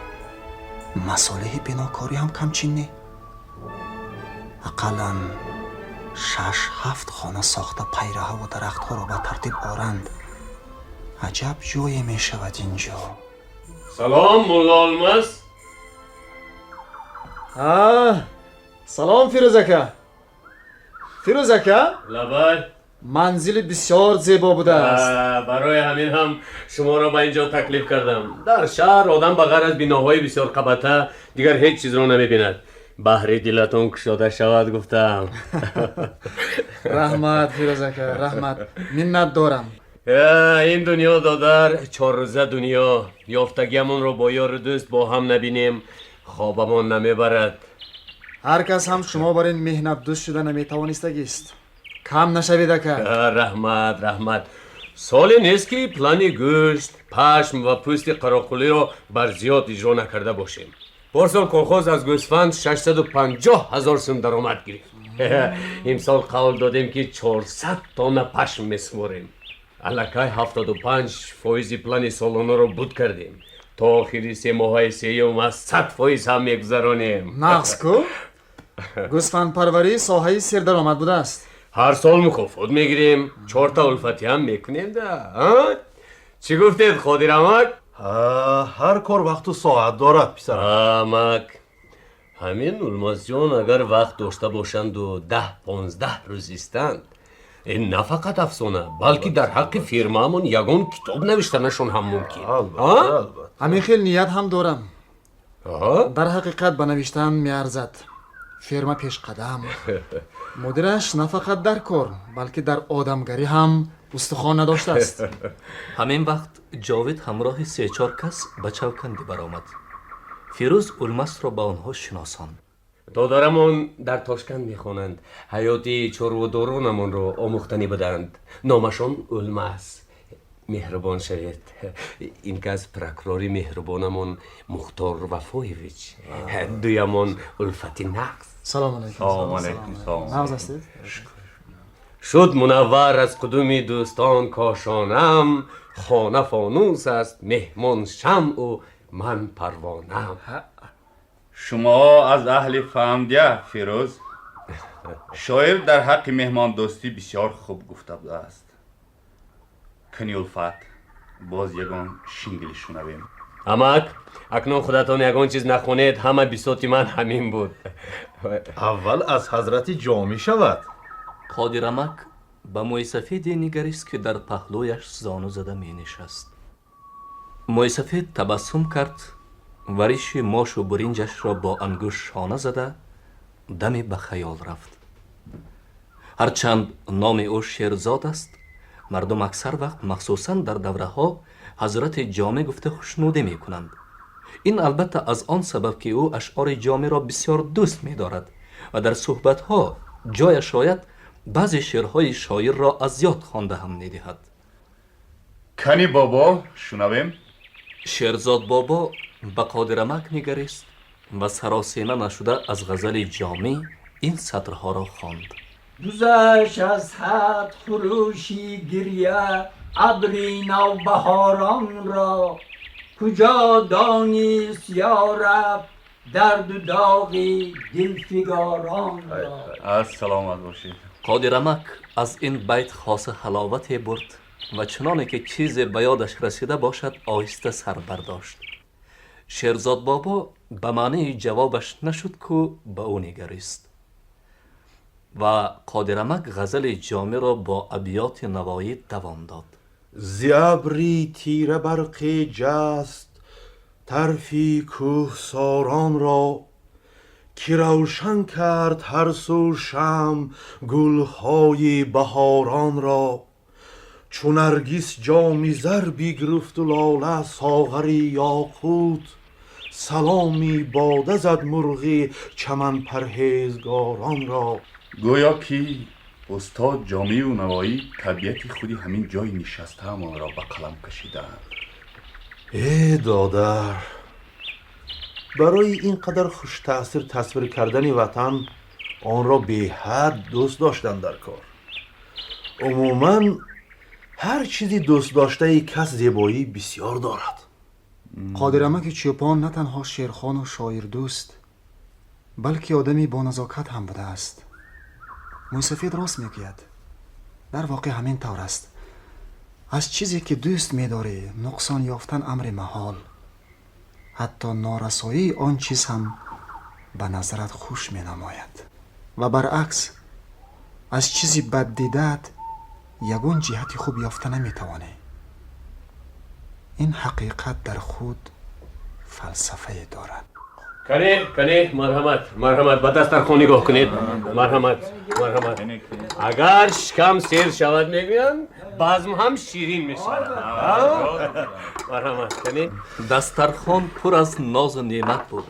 مصالح بناکاری هم کمچین نی. اقلاً 6-7 خانه ساخته پیره‌ها و درخت‌ها را به ترتیب آورند. عجب جایی می‌شود اینجا. سلام مولا الماس. سلام فیروزکه. فیروزکه؟ لبای منزل بسیار زیبا بوده است. برای همین هم شما را به اینجا تکلیف کردم. در شهر آدم بغیر از بناهای بسیار قبطه دیگر هیچ چیز را نمی‌بیند. بهر دلتون کشاده شود گفتم. رحمت فیروزکه، رحمت. منت دارم. این دنیا دادر 4 روزه دنیا. یافتگیمون رو با یار دوست با هم نبینیم خوابمون نمیبرد. هر کس هم شما بر این مهنت دوست شده نمیتوانستگیست. کم نشویده که. رحمت سالی نیست که پلانی گوشت، پشم و پوست قراقلی رو بر زیاد اجرا نکرده باشیم. پارسال کلخاز از گوسفند 650,000 سوم درآمد گرفت. امسال قول دادیم که 400 تانه پشم میسپاریم. الکای 75% پلان سالانه رو بود کردیم. تا آخری 3 ماهای سیوم از 100% هم میگذرانیم. نقص کو؟ گوسفند پروری ساحه سر درآمد بوده است. هر سال مکافات میگیریم. 4 تا الفتی هم میکنیم ده. چی گفتید خادرمک؟ هر کار وقت و ساعت دارد پسرم. مک همین الماس جان اگر وقت داشته باشند و 10-15 روز ایستند این نه فقط افسانه بلکه در حق فیرمامون یگان کتاب نوشتنشون هم ممکن. همین خیلی نیت هم دارم. آها. در حقیقت به نوشتن میارزد. فیرما پیش قدم. مدیرش نه فقط در کار بلکه در آدمگری هم استخوان نداشته است. همین وقت جاوید همراه 3-4 کس به چوکندی برآمد. فیروز اولمس را به آنها شناساند. دادرمون در تاشکند میخوانند. حیاتی چروردارانمون رو آموختنی بدند. نامشان اولمس. مهربان شوید. این که از پرکراری مهربانمون مختار وفایویچ. دویمون الفتی نقص. سلام علیکم. سلام علیکم. نواز هستید؟ شد منور از قدومی دوستان کاشانم. خانه فانوس است مهمان شمع و من پروانم. شما از اهل فهمدیه فیروز. شاعر در حق مهمان دوستی بسیار خوب گفته بوده است. کنی الفت باز یگان شنگلی شنویم. امک اکنون خودتان یگان چیز نخونید. همه بساط من همین بود. اول از حضرت جامی شود. قادرمک به مویسفید نگریست که در پهلویش زانو زده می نشست. مویسفید تبسم کرد و ریش ماش و برنجش را با انگوش شانه زده دمی به خیال رفت. هرچند نام او شیرزاد است، مردم اکثر وقت مخصوصاً در دوره ها حضرت جامی گفته خوشنودی می کنند. این البته از آن سبب که او اشعار جامی را بسیار دوست می دارد و در صحبت ها جای شاید بعضی شعرهای شاعر را از یاد خوانده هم می دهد. کنی بابا شنویم. شیرزاد بابا به قادرمک نگریست و سراسیمه نشده از غزل جامی این سطرها را خواند. گذشت از حد خروشی گریه ابری نوبهاران را، کجا دانست یارب درد و داغی دلفگاران را. از سلامت باشید. قادرمک از این بیت خاص حلاوتی برد و چنانه که چیز به یادش رسیده باشد آهسته سر برداشت. شیرزاد بابا به معنی جوابش نشد که به او نگریست و قادرمک غزل جامی را با ابیات نوایی دوام داد. زیابری تیره برق جست طرفی کوه ساران را، که روشن کرد هر سو شمع گلهای بهاران را. چون نرگس جام زر بگرفت و لاله ساغری یاقوت، سلامی باده زد مرغی چمن پرهیزگاران را. گویا که استاد جامی و نوایی طبیعت خودی همین جای نشسته ما را به قلم کشیده. ای دادر، برای اینقدر خوش تأثیر تصویر کردن وطن آن را به حد دوست داشتن در کار. عموماً هر چیزی دوست داشته ای کس زیبایی بسیار دارد. قادرمک چوپان نه تنها شیرخوان و شاعر دوست بلکه آدمی با نزاکت هم بوده است. موسفید راست میگوید. در واقع همین طور است. از چیزی که دوست می‌داری نقصان یافتن امر محال. حتی نارسایی آن چیز هم به نظرت خوش می‌نماید. و برعکس از چیزی بد دیدت یگان جهتی خوب یافته نمی‌توانی. این حقیقت در خود فلسفه دارد. کنی مرحمت به دسترخوان نگاه کنید. مرحمت اگر شکم سیر شود میگویم بزم هم شیرین میشود. مرحمت کنی. دسترخوان پر از ناز و نعمت بود.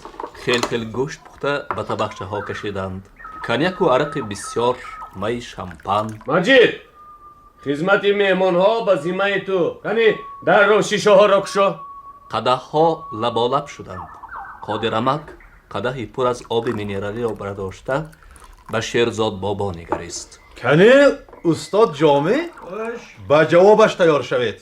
خیل گوشت پخته به طبقچه ها کشیدند. کنیاک و عرق بسیار، می شامپان. مجید خدمت مهمان ها به ذمه تو. کنی در رو شیشه ها را کشو. قدح ها لبالب شدند. قادرمک قدحی پر از آب مینرالی را برداشته به شیرزاد بابا نگریست. کنی استاد جامی با جوابش تیار شوید.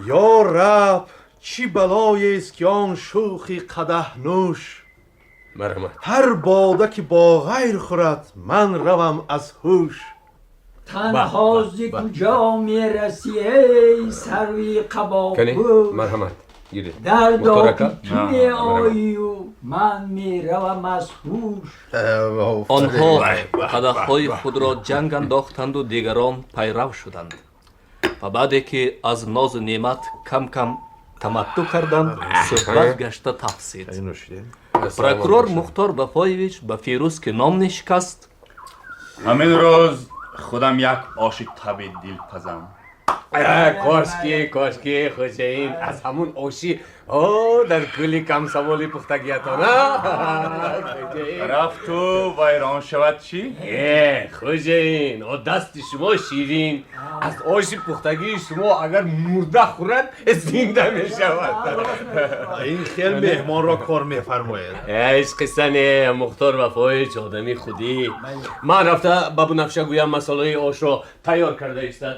یا رب چی بلایی است که آن شوخی قدح نوش. مرحمت. هر باده که با غیر خورد من روم از هوش. تنها ز کجا میرسی ای سروی قبا کنی بود. مرحمت. گیرید در مختارکا داکی می آیی و من می روم از هوش. آنها قدح‌های خود را جنگ انداختند و دیگران پیرو شدند و بعدی که از ناز و نعمت کم کم تمتع کردند صحبت گشته تفسید. پروکورور مختار بافایویچ به فیروز که نام نشکست همین روز خودم یک آش طبیع دلپزم. کاشکی خوشین از همون آشی در کلی کم سوالی پختگیتان رفت و ویران شود چی؟ خوشین دست شما شیرین از آش پختگی شما اگر مرده خورد زنده می شود. این خیلی مهمان را کار میفرماید. ایش قصه نه مختار وفایچ آدمی خودی. من رفته بابو نفشه گویم مسئله آش را تیار کرده ایستد.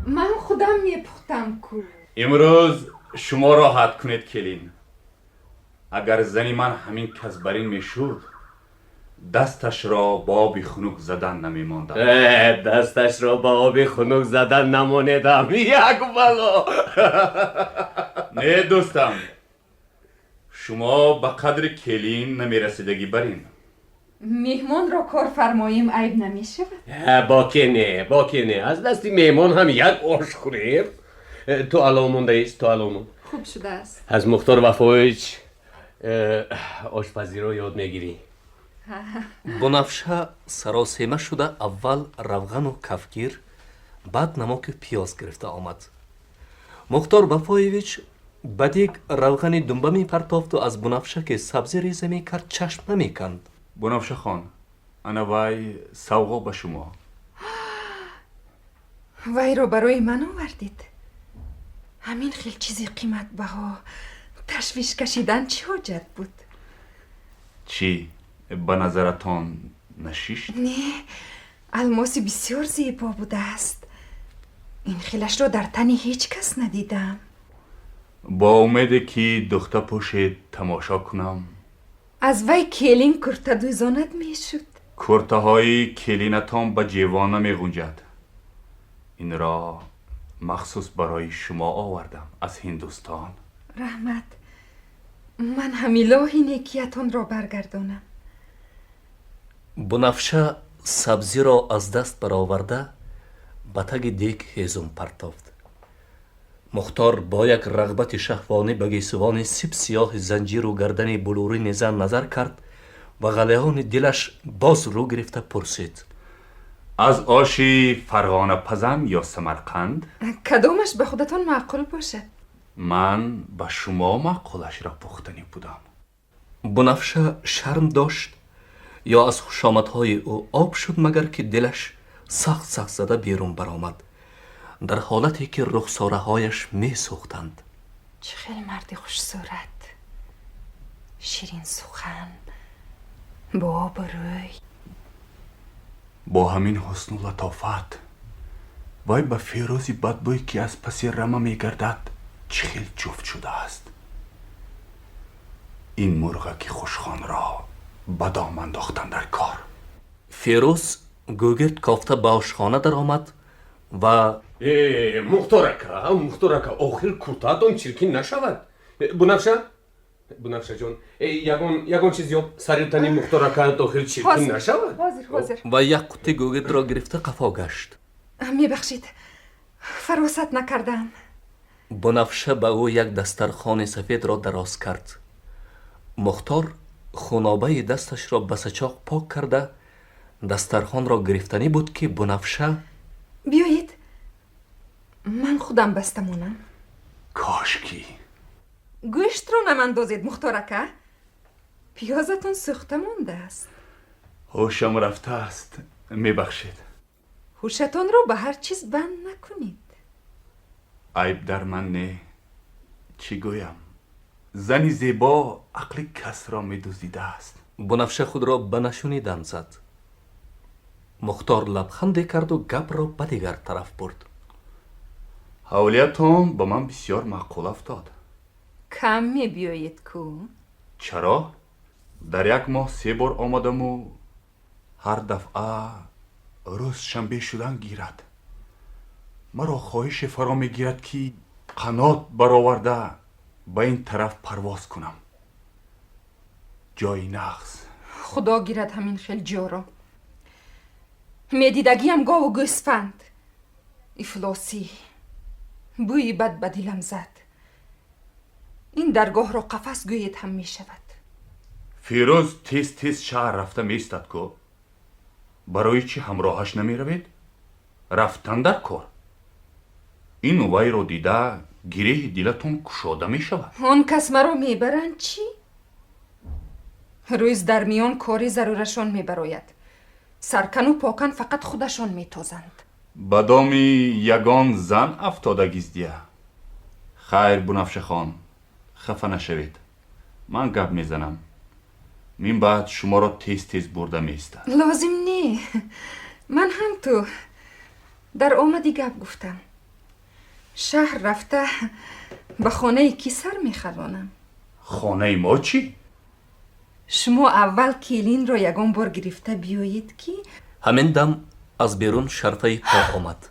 من خودم میپختم کو. امروز شما راحت کنید کلین. اگر زنی من همین کسبرین میشود دستش را با آبی خنک زدن نمیماندم. دستش را با آبی خنک زدن نمانیدم. یک بلا. نه دوستم، شما به قدر کلین نمیرسیدگی برین. مهمان را کار فرماییم عیب نمی شود. باکی نه از دستی مهمان هم یک آش خوریم. تو الان مونده ایست، تو الان مونده. خوب شده است. از مختار وفایچ آشپزی رو یاد میگیری. بنفشه سراسیمه شده اول روغن و کفگیر بعد نمک پیاز گرفته آمد. مختار وفایویچ بدیگ روغن دنبه می پرتافت و از بنفشه که سبزی ریزه می کرد چشم نمی کند. بنفشه خان، انا وای سوغا به شما. وای رو برای من آوردید. همین خیلی چیزی قیمت بها تشویش کشیدن چی حاجت بود؟ چی؟ به نظرتان نشیشت؟ نه، الماسی بسیار زیبا بوده است. این خیلش رو در تنی هیچ کس ندیدم. با امید که دختر پوشید تماشا کنم. از وی کلین کرته دوزاند می شد. کرته های کلینتان به جوانه می گنجد. این را مخصوص برای شما آوردم از هندوستان. رحمت، من همیلاهی نیکیتان را برگردانم. بنفشه سبزی را از دست برآورده به تگ دیگ هیزم پرتافت. مختار با یک رغبت شهوانی به گیسوان سیب سیاه زنجیر و گردن بلورین زن نظر کرد و غلیان دلش باز رو گرفته پرسید: از آشی فرغانه پزم یا سمرقند؟ کدامش به خودتان معقول باشد؟ من به شما معقولش را پختنی بودم. بنفشه شرم داشت یا از خوشامدهای او آب شد مگر که دلش سخت زده بیرون برآمد در حالتی که رخساره هایش می سوختند. چه خیلی مردی خوش صورت، شیرین سخن، با آب روی. با همین حسن و لطافت وای به فیروزی بدبوی که از پسی رمه می گردد چه خیلی جفت شده است. این مرغک خوشخوان را به دام انداختن در کار. فیروز گوگرد کافته به آشخانه در آمد و مختارکا آخر کرتاتون چرکین نشود. بنفشه جان یگان چیز یا سریعتنی مختارکا آخر چرکین نشود. حاضر. و یک قطعه گوگرد را گرفته قفا گشت. میبخشید، فراست نکردم. بنفشه به او یک دسترخوان سفید را دراز کرد. مختار خونابه دستش را به سچاق پاک کرده دسترخوان را گرفتنی بود که بنفشه: بیایید من خودم بستمونم. کاشکی گوشت رو نماندازید مختارکه. پیازتون سوخته مونده است. هوشم رفته است، میبخشید. هوشتون رو به هر چیز بند نکنید. عیب در من نه. چی گویم؟ زنی زیبا عقل کس را میدوزیده است. بنفشه خود را به نشونیدن زد. مختار لبخندی کرد و گپ را به دیگر طرف برد. حولیتون به من بسیار معقول افتاد. کم می بیایید کو؟ چرا؟ در یک ماه 3 بار آمدم و هر دفعه روز شنبه شدن گیرد. مرا خواهش فرا میگیرد که قنات برآورده ба ин тараф парвоз кунам. ҷои нағз. خدا گیرد همین خیل جورو میدیدگیم گاو و گوسفند افلاسی بوی بد به دلم زد. این درگاه را قفس گویید هم می شود. فیروز تیز تیز شهر رفته می ایستد کو؟ برای چی همراهش نمی روید؟ رفتن در کار. این وی رو دیده گیره دلتون کشاده می شود. آن کس مرا می برند چی؟ روز در میان کاری ضرورشان می براید. سرکن و پاکن فقط خودشان می تازند. به دام یگان زن افتادگیزدیه. خیر بنفشه خان، خفه نشوید. من گپ میزنم. من بعد شما را تیز تیز برده میستم. لازم نی. من هم تو در آمدی گپ گفتم. شهر رفته به خانه کی سر میخلانم؟ خانه ما چی؟ شما اول کلین را یگان بار گرفته بیایید کی؟ همین دم از بیرون شرفه پا آمد.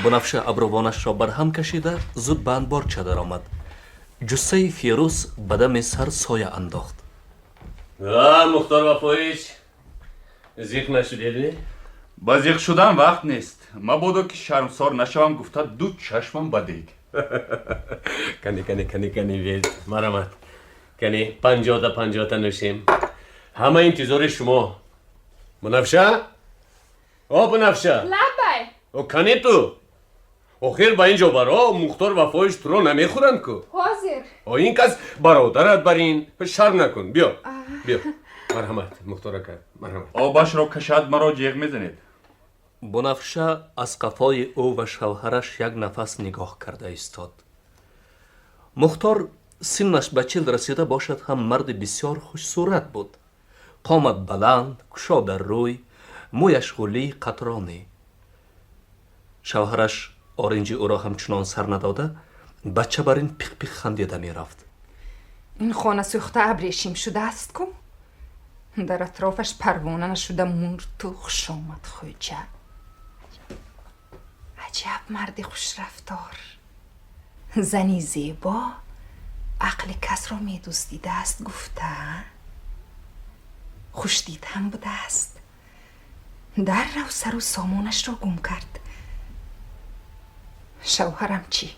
بنفشه ابروانش را برهم کشیده زود به انبار چدر آمد. جثه فیروز به دم سر سایه انداخت. مختار وفایش زیخ نشدیدی؟ با زیخ شدن وقت نیست. مبادا که شرمسار نشوم گفته دو چشمم بدیگ. کنی وید مرامت. کنی 50 تا نوشیم. همه انتظار شما. بنفشه؟ او بنفشه؟ لبای او کنی تو؟ آخر با اینجا برا مختار وفایش تو رو نمیخورند که؟ حاضر. او این کس برادرت برین شر نکن. بیا مرحمت مختار کرد مرحمت. آبش را کشد مرا جیغ میزنید. بنفشه از قفای او و شوهرش یک نفس نگاه کرده ایستاد. مختار سنش به 40 رسیده باشد هم مرد بسیار خوش صورت بود. قامت بلند، گشاده روی، مویش غولی قطرانی. شوهرش آرنجی او را همچنان سر نداده بچه بر این پیخ پیخ خندیده می رفت. این خانه سوخته ابریشم شده است کو؟ در اطرافش پروانه نشده مرد و خوش آمد خوجه. عجب مرد خوش رفتار. زنی زیبا عقل کس را می دزدیده است گفته. خوش دید هم بوده است. در رو سر و سامانش را گم کرد. شوهرم چی؟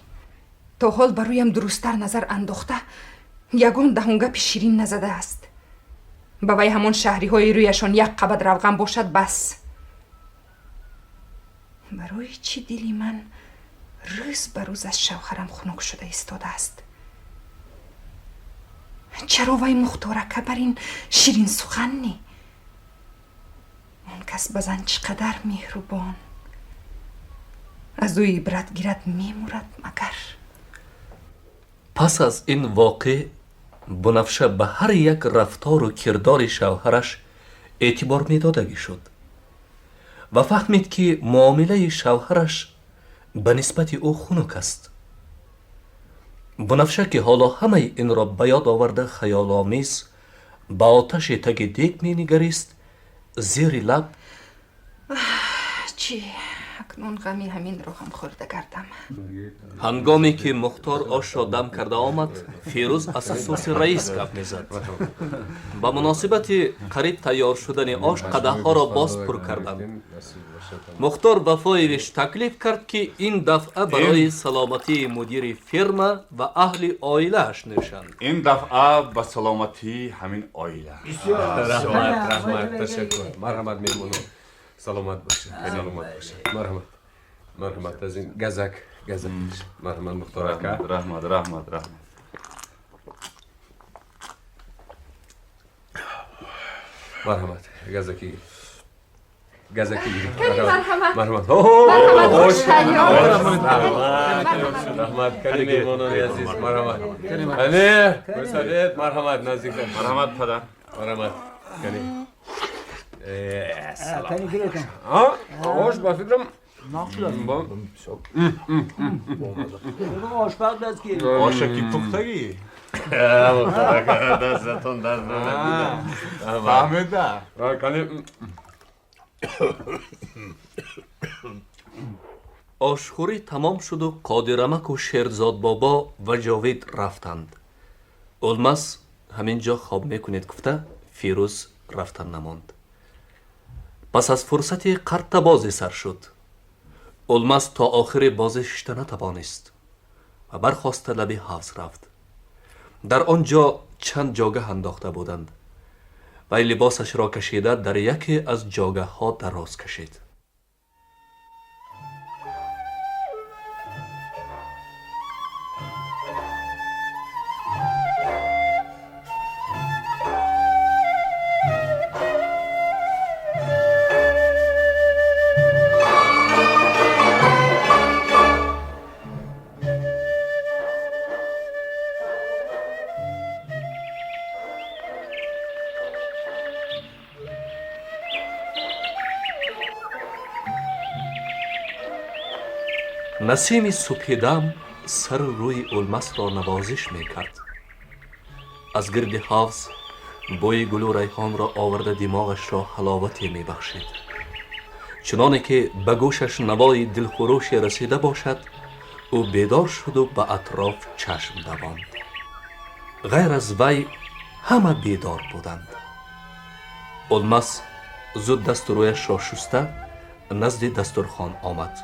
تا حال برویم درستر نظر انداخته یگان دهونگپ شیرین نزده است. به وی همون شهری های رویشان یک قبض روغن باشد بس. برای چی دلی من روز به روز از شوهرم خنک شده ایستاده است؟ چرا وی مختارکه بر این شیرین سخن نی؟ اون کس بزن چقدر مهربان از او عبرت گیرد میمورد مگر. پس از این واقع بنفشه به هر یک رفتار و کردار شوهرش اعتبار میدادگی شد و فهمید که معامله شوهرش به نسبت او خنک است. بنفشه که حالا همه این را به یاد آورده خیال آمیز به آتش تگ دیگ می نگریست زیر لب چی؟ اکنون غمی همین رو هم خورده کردم. هنگامی که مختار آش را دم کرده آمد فیروز از سوس رئیس گپ میزد. با مناسبت قریب تیار شدن آش قدح ها را باز پر کردند. مختار به فایرش تکلیف کرد که این دفعه برای سلامتی مدیر فرما و اهل آیلهش نوشند. این دفعه به سلامتی همین آیله. رحمت تشکر. مرحمت میمونم. سلامت باشه. سلامت باشه. مرحمت از این گزک. مرحمت مختار اکا. رحمت. مرحمت گزکی. مرحمت. رحمت کنی میمونانی عزیز. مرحمت. کنی. بسادت مرحمت نزدیک. مرحمت پدر. مرحمت کنی. کنی گیره کن. آش با فکرم آشپز دست گیری. آشکی پختگی. دستتون درد نمیده. فهمیده. کنی آشخوری تمام شد و قادرمک و شیرزاد بابا و جاوید رفتند. اولماس همین جا خواب میکنید گفته فیروز رفتن نماند. پس از فرصتی قرط بازی سر شد. اولماس تا آخر بازی شیشته نتوانست و برخواست لبی حوض رفت. در آنجا چند جاگه انداخته بودند. وی لباسش را کشیده در یکی از جاگه ها دراز کشید. نسیم صبحدم سر روی اولماس را نوازش میکرد. از گرد حوض بوی گل و ریحان را آورده دماغش را حلاوتی میبخشید. چنانه که به گوشش نوای دلخوروشی رسیده باشد او بیدار شد و به اطراف چشم دواند. غیر از وی همه بیدار بودند. اولماس زود دست و رویش را شسته نزد دسترخوان آمد.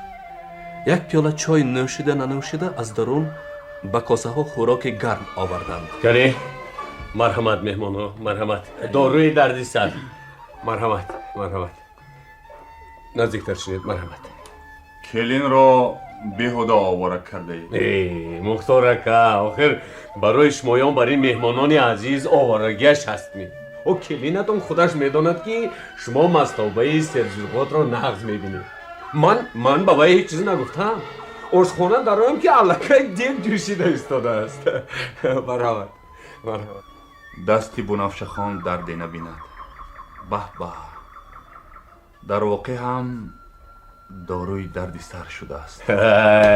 یک پیاله چای نوشیده ننوشیده از درون به کاسه ها خوراک گرم آوردند. کنی مرحمت مهمانو، مرحمت. داروی دردی سر. مرحمت. نزدیکتر شدید. مرحمت. کلین را بیهوده آواره کرده ای مختار که آخر برای شمایان برای مهمانان عزیز آوارگیش هستمی. او کلینتون خودش میداند که شما مستوبه سرجوقات را نقض میبینید. من با وی هیچ چیزی نگفتم. ارزخانه دارم که علاقه دیگ جوشیده استاده است. مرحمت. دستی بنفش خان دردی نبیند. به در واقع هم داروی دردی سر شده است.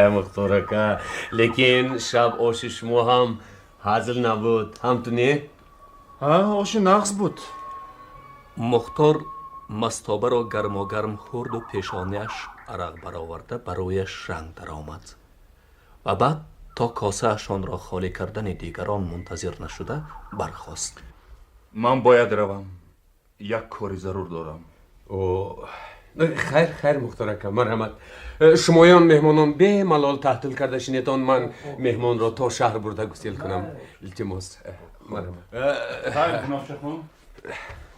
مختار که لیکن شب آش شما هم حاضر نبود. همتونی؟ آش نقص بود. مختار مستابه را گرم خورد و پیشانیش عرق برآورده برایش رنگ در آمد و بعد تا کاسه اشان را خالی کردن دیگران منتظر نشده برخاست. من باید روم. یک کاری ضرور دارم. خیر مختار که مرحمت. شمایان مهمانان به ملال تحتیل کرده شینیتان من مهمان را تا شهر برده گسیل کنم. التماس. مرحمت. خیر بنفش خان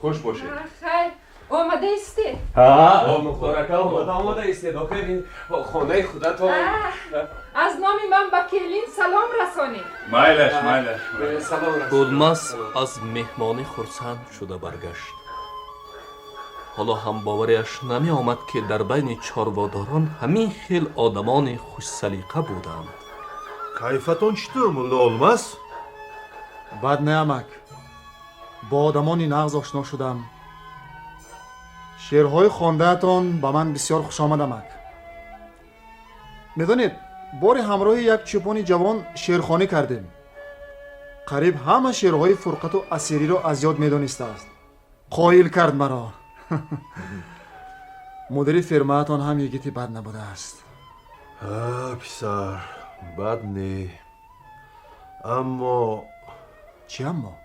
خوش باشید. خیر آمده استی؟ مختار که آمده استی. داخل خانه خودتان. از نام من به کلین سلام رسانی. مایلش. سلام رسانی. اولماس از مهمانی خرسند شده برگشت. حالا هم باوریش نمی آمد که در بین چارواداران همین خیل آدمان خوش سلیقه بودند. کیفتون چطور مونده اولماس؟ بد نیامک. با آدمانی نغز آشنا شدم. شعرهای خوانده‌تان به من بسیار خوش آمد امک. میدانید بار همراه یک چوپان جوان شعرخوانی کردیم. قریب همه شعرهای فرقت و اسیری را از یاد میدانسته است. قایل کرد مرا. مدیر فرماتان هم یگیتی بد نبوده است. پسر بد نی. اما چی اما؟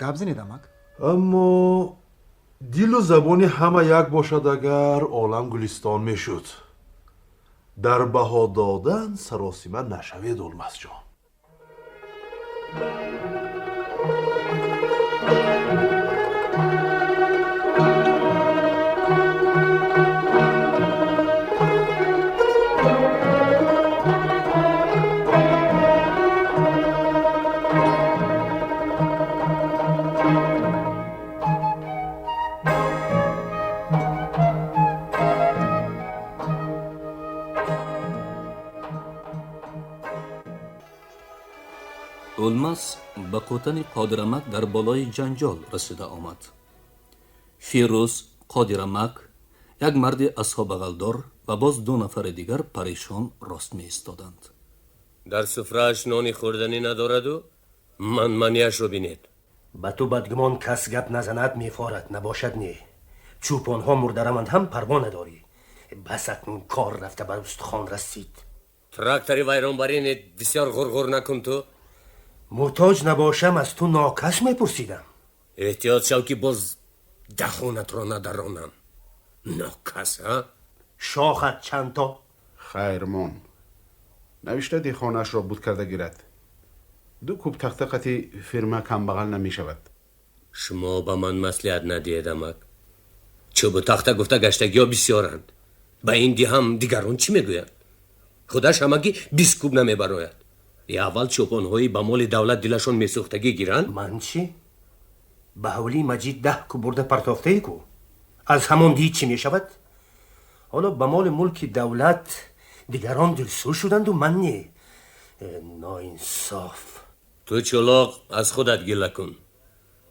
گپ زنید امک؟ اما دل و زبانی همه یک باشد اگر عالم گلستان میشد. در بها دادن سراسیمه نشوید اولماس جان. اولماس به قوتن قادرمک در بالای جنجال رسیده آمد. فیروز، قادرمک، یک مرد اصحاب بغلدار و باز دو نفر دیگر پریشان راست می ایستادند. در سفرهش نانی خوردنی ندارد و منیش رو بینید. به تو بدگمان کس گپ نزند میفارد نباشد نی. چوپان ها مردرمند هم پروا نداری. بس اکنون کار رفته بر استخوان رسید. تراکتوری ویرانبرین بسیار غرغر نکن تو. محتاج نباشم از تو ناکس میپرسیدم. احتیاط شو که باز دخونت را ندرانم. ناکس ها؟ شاخت چند تا؟ خیرمان نوشته دی خانهش را بود کرده گیرد. 2 کوب تخته قطی فرما کم بغل نمی شود. شما با من مصلحت ندیدمک. چوب تخته گفته گشتگی ها بسیارند. با این دی هم دیگران چی میگویند؟ خودش همگی 20 کوب نمی براید. یا اول چوپان هایی با مال دولت دلشون میسوختگی گیرند؟ من چی؟ به حولی مجید 10 کوب برده پرتافته ای کو. از همون دی چی میشود؟ حالا به مال ملک دولت دیگران دلسوز شدند و من نی. ناانصاف. تو چلاق از خودت گله کن.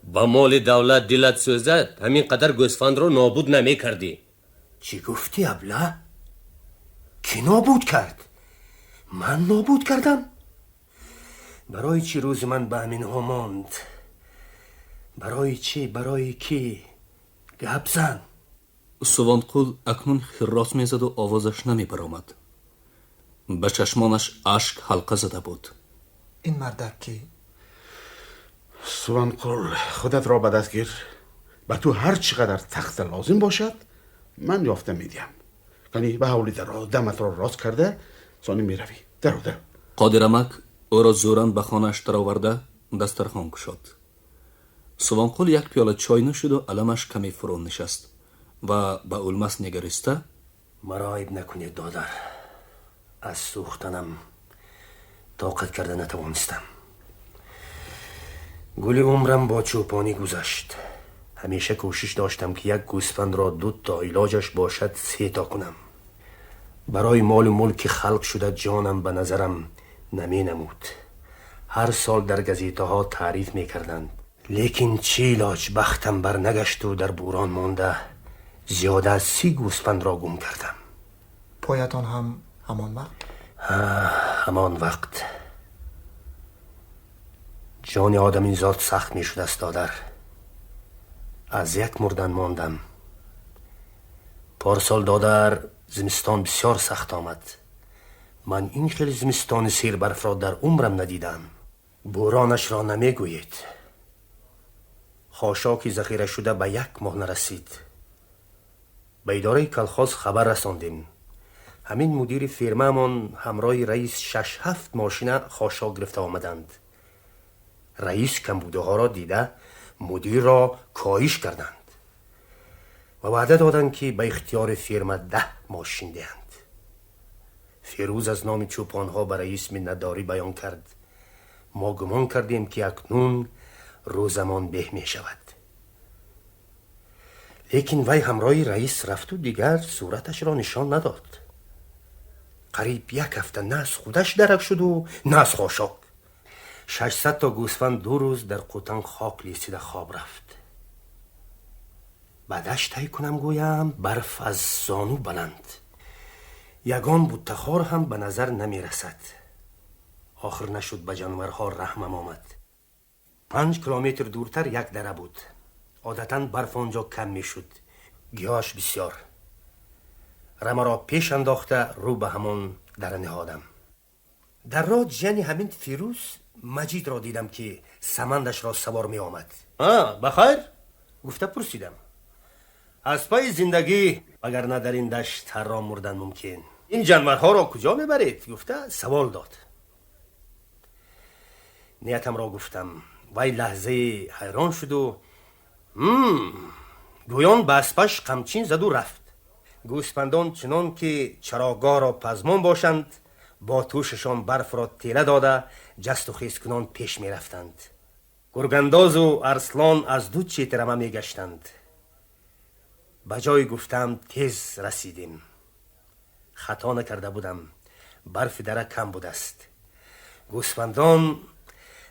با مال دولت دلت سوزد همین قدر گوسفند رو نابود نمی کردی. چی گفتی ابله؟ کی نابود کرد؟ من نابود کردم؟ برای چی روز من به همین ها ماند؟ برای چی؟ برای کی؟ گپ زن. سوانقول اکنون خراس میزد و آوازش نمی برآمد. به چشمانش اشک حلقه زده بود. این مردک کی؟ سوانقول خودت را به دست گیر. به تو هر چقدر تخت لازم باشد من یافته میدیم. یعنی به حولی در دمت را راست کرده سانی میروی. درو قادرمک او را زوران به خانه‌اش درآورده دسترخوان گشاد. سوانقول یک پیاله چای نوشید و علمش کمی فرو نشست و به اولمس نگریسته مرا عیب نکنید دادر. از سوختنم طاقت کرده نتوانستم. گل عمرم با چوپانی گذشت. همیشه کوشش داشتم که یک گوسفند را 2 تا علاجش باشد 3 تا کنم. برای مال و ملک خلق شده جانم به نظرم نمی نمود. هر سال در گزیته ها تعریف می کردند. لیکن چی علاج بختم بر نگشت و در بوران مانده زیاده از 30 گوسفند را گم کردم. پایتان هم همان وقت؟ همان وقت. جان آدم این ذات سخت می شده است دادر. از یک مردن ماندم. پارسال دادر زمستان بسیار سخت آمد. من این خیلی زمستان سیر برف را در عمرم ندیدم. بورانش را نمی گوید. خاشاکی ذخیره شده به 1 ماه نرسید. به اداره کلخاز خبر رساندیم. همین مدیر فرمه‌مان همراه رئیس 6-7 ماشین خاشاک گرفته آمدند. رئیس کمبوده ها را دیده مدیر را کاهش کردند و وعده دادند که به اختیار فرمه 10 ماشین دهند. فیروز از نام چوپان ها به رئیس منتداری بیان کرد. ما گمان کردیم که اکنون روزمان به می شود. لیکن وی همراه رئیس رفت و دیگر صورتش را نشان نداد. قریب 1 هفته نه از خودش درک شد و نه از خاشاک. 600 تا گوسفند 2 روز در قوطن خاک لیسیده خواب رفت. بعدش طی کنم گویم برف از زانو بلند. یگان بوتخار هم به نظر نمی رسد. آخر نشد به جانورها رحمم آمد. 5 کیلومتر دورتر یک دره بود. عادتاً برف آنجا کم می شد. گیاهش بسیار. رمه را پیش انداخته رو به همون دره نهادم. در راه جنی همین فیروز مجید را دیدم که سمندش را سوار می آمد. بخیر؟ گفته پرسیدم. از پای زندگی اگر نه در این دشت هر را مردن ممکن. این جانورها را کجا میبرید؟ گفته سوال داد. نیتم را گفتم. وی لحظه حیران شد و گویان به اسبش قمچین زد و رفت. گوسفندان چنان که چراگاه را پزمان باشند با توششان برف را تیله داده جست و خیز کنان پیش می رفتند. گرگنداز و ارسلان از 2 چیترمه می گشتند. به جای گفتم تیز رسیدیم. خطا نکرده بودم. برف دره کم بود است. گوسفندان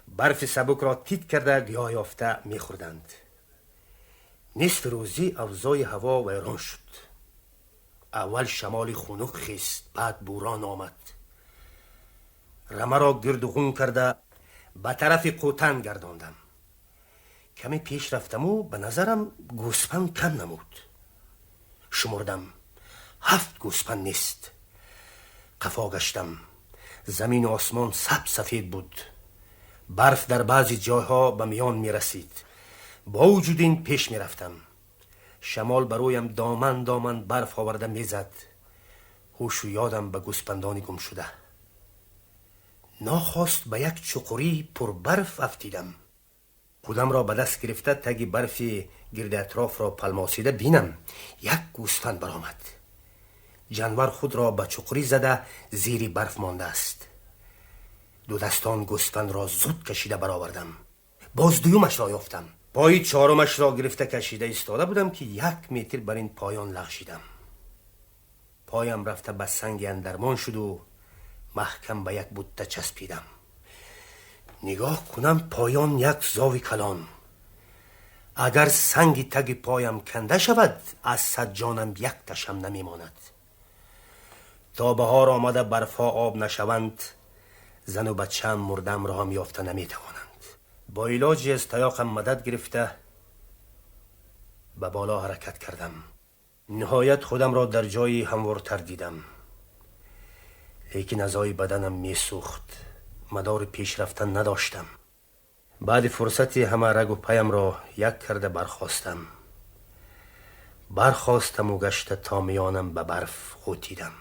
برف سبک را تیت کرده گیاه یافته می خوردند. نصف روزی اوضاع هوا ویران شد. اول شمال خنک خیست، بعد بوران آمد. رمه را گرد و خون کرده به طرف قوطن گرداندم. کمی پیش رفتم و به نظرم گوسفند کم نمود. شمردم 7 گوسفند نیست. قفا گشتم. زمین و آسمان سبز سفید بود. برف در بعضی جایها به میان می رسید. با وجود این پیش می رفتم. شمال برویم دامن دامن برف آورده می زد. هوش و یادم به گوسفندانی گم شده. ناخواست به یک چقوری پر برف افتیدم. خودم را به دست گرفته تگی برفی گرد اطراف را پلماسیده بینم یک گوسفند برآمد. جانور خود را به چقوری زده زیر برف مانده است. دو دستان گوسفند را زود کشیده برآوردم. باز دویمش را یافتم. پای چهارمش را گرفته کشیده ایستاده بودم که 1 متر بر این پایان لغزیدم. پایم رفته به سنگ اندرمان شد و محکم به یک بوته چسبیدم. نگاه کنم پایان یک زاوی کلان. اگر سنگی تگ پایم کنده شود از 100 جانم 1 تشم نمیماند. تا بهار آمده برفها آب نشوند زن و بچه‌ام مردم را هم یافته نمیتوانند. با علاجی از تیاقم مدد گرفته به بالا حرکت کردم. نهایت خودم را در جایی هموارتر دیدم. لیکن اعضای بدنم می سوخت. مدار پیش رفتن نداشتم. بعد فرصتی همه رگ و پایم را یک کرده برخواستم و گشته تا میانم به برف غوطیدم.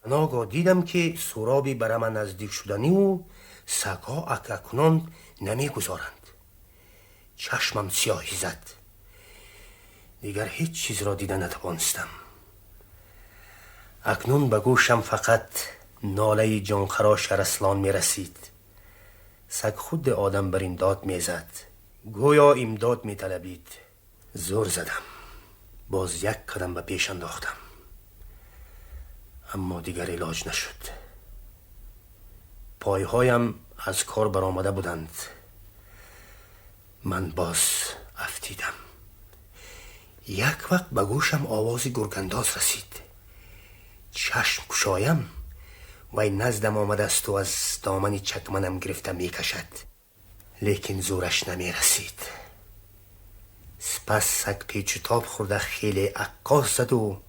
ناگاه دیدم که سرابی بر من نزدیک شدنی و سگ‌ها اکنون نمی گذارند. چشمم سیاهی زد. دیگر هیچ چیز را دیده نتوانستم. اکنون به گوشم فقط ناله جانخراش ارسلان می رسید. سگ خود آدم بر این داد می زد. گویا امداد می طلبید. زور زدم. باز 1 قدم به پیش انداختم. اما دیگر علاج نشد. پایهایم از کار برآمده بودند. من باز افتیدم. یک وقت به گوشم آوازی گرگنداز رسید. چشم گشایم وی نزدم آمده است و از دامن چکمنم گرفته می کشد. لیکن زورش نمی رسید. سپس سگ پیچ و تاب خورده خیلی عکاس زد و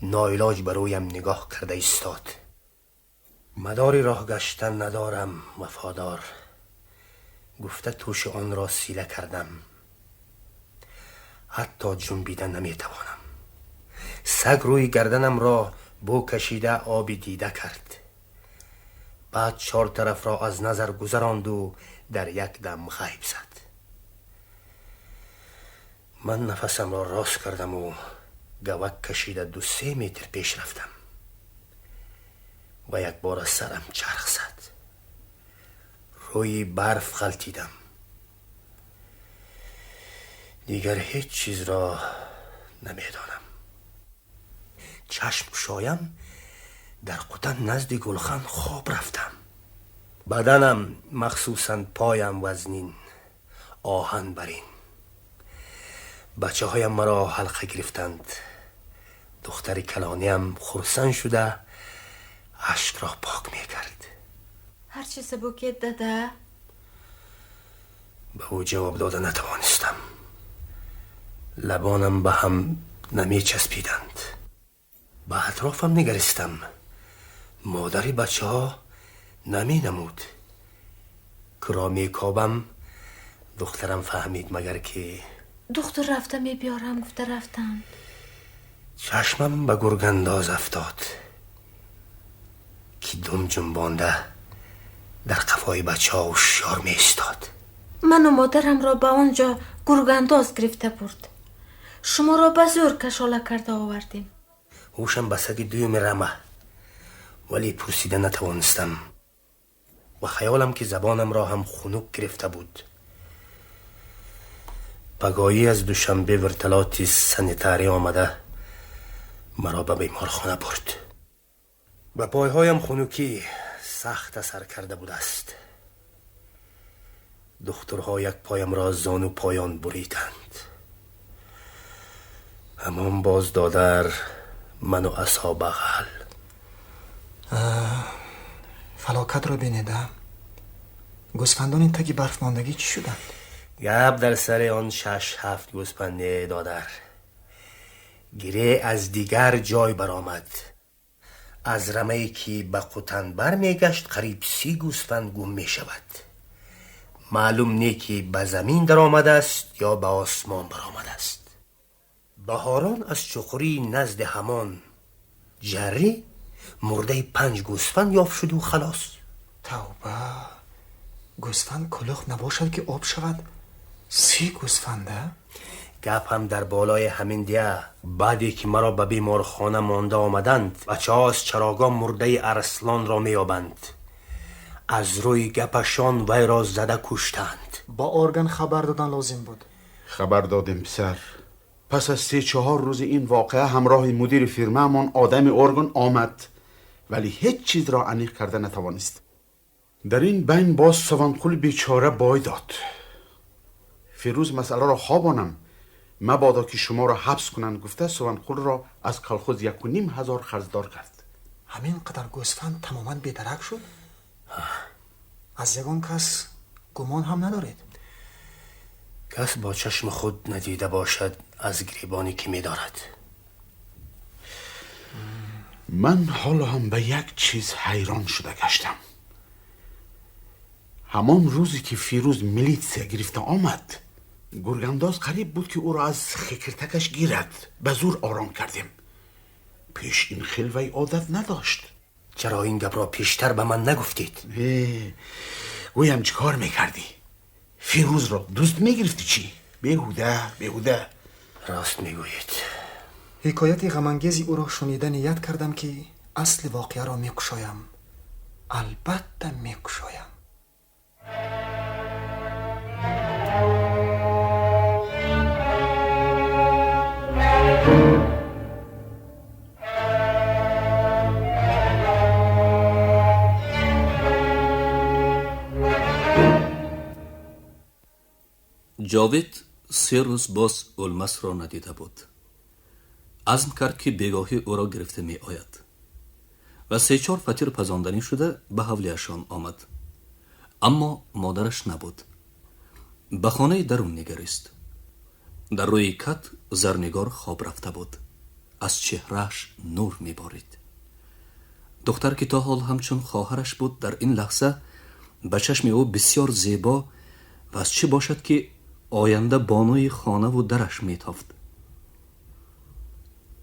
ناعلاج برویم نگاه کرده ایستاد. مداری راه گشتن ندارم وفادار. گفته توش آن را سیله کردم. حتی جنبیدن نمیتوانم. سگ روی گردنم را بو کشیده آبی دیده کرد. بعد 4 طرف را از نظر گذراند و در یک دم غیب زد. من نفسم را راست کردم و گوک کشیده 2-3 متر پیش رفتم و یک بار سرم چرخ زد. روی برف غلتیدم. دیگر هیچ چیز را نمیدانم. چشم گشایم در قطن نزد گلخن خواب رفتم. بدنم مخصوصا پایم وزنین، آهن برین. بچه هایم مرا حلقه گرفتند. دختر کلانیم خرسن شده اشک را پاک می کرد. هر چی سبوکت داده؟ به او جواب داده نتوانستم. لبانم به هم نمی چسبیدند. به اطرافم نگرستم. مادری بچه ها نمی نمود. کرامی کابم دخترم فهمید مگر که دختر رفته می بیارم. گفته رفتن. چشمم به گرگنداز افتاد که دم جنبانده در قفای بچه ها هوشیار می ایستاد. من و مادرم را به آنجا گرگنداز گرفته برد. شما را به زور کشاله کرده آوردیم. هوشم به سگ دویم رمه ولی پرسیده نتوانستم و خیالم که زبانم را هم خنک گرفته بود. پگاهی از دوشنبه ورتلاتی سانیتاری آمده مرا به بیمارخانه برد. به پایهایم خنکی سخت اثر کرده بود است. دکترها یک پایم را زانو پایان بریدند. همان باز دادر من و اصحاب بغل. فلاکت را بینیدم. گوسفندان تگی برف ماندگی چی شدند؟ گپ در سر آن 6-7 گوسفند دادر. گره از دیگر جای برآمد. از رمه‌ای که به قطن بر میگشت قریب 30 گوسفند گم می شود. معلوم نی که به زمین در آمده است یا به آسمان برآمده است. بهاران از چخوری نزد همان جری مرده 5 گوسفند یافت شد و خلاص. توبه، گوسفند کلوخ نباشد که آب شود؟ 30 گوسفنده؟ گپ هم در بالای همین دیه. بعدی که مرا به بیمارخانه مانده آمدند، بچه ها از چراگاه مرده ارسلان را میابند. از روی گپشان وی را زده کشتند. با ارگن خبر دادن لازم بود. خبر دادیم پسر. پس از 3-4 روز این واقعه همراه مدیر فیرمه من آدم ارگن آمد، ولی هیچ چیز را انیق کرده نتوانست. در این بین باز سوانقول بیچاره بای داد. فیروز مسئله را خوابانم مبادا که شما را حبس کنند گفته سوانقول را از کالخوز 1,500 خرجدار کرد. همین قدر گوسفند تماما بیدرک شد؟ از یگان کس گمان هم ندارید؟ کس با چشم خود ندیده باشد از گریبانی که می‌دارد. من حالا هم به یک چیز حیران شده گشتم. همان روزی که فیروز میلیتسیا گرفته آمد، گرگانداز قریب بود که او را از خکرتکش گیرد. به زور آرام کردیم. پیش این خلوی عادت نداشت. چرا این گپ را پیشتر به من نگفتید؟ گویم چی کار میکردی؟ فیروز را دوست میگرفتی چی؟ بیهوده. راست میگویید. حکایت غمانگیزی او را شنیده نیت کردم که اصل واقعه را میکشایم. البته میکشایم. جاوید 3 روز باز اولمس را ندیده بود. عزم کرد که بگاهی او را گرفته می آید و 3-4 فطیر پزاندنی شده به حولیشان آمد. اما مادرش نبود. به خانه درون نگریست. در روی کت زرنگار خواب رفته بود. از چهرهش نور می بارید. دختر که تا حال همچون خواهرش بود در این لحظه به چشم او بسیار زیبا و از چه باشد که آینده بانوی خانه و درش می تافت.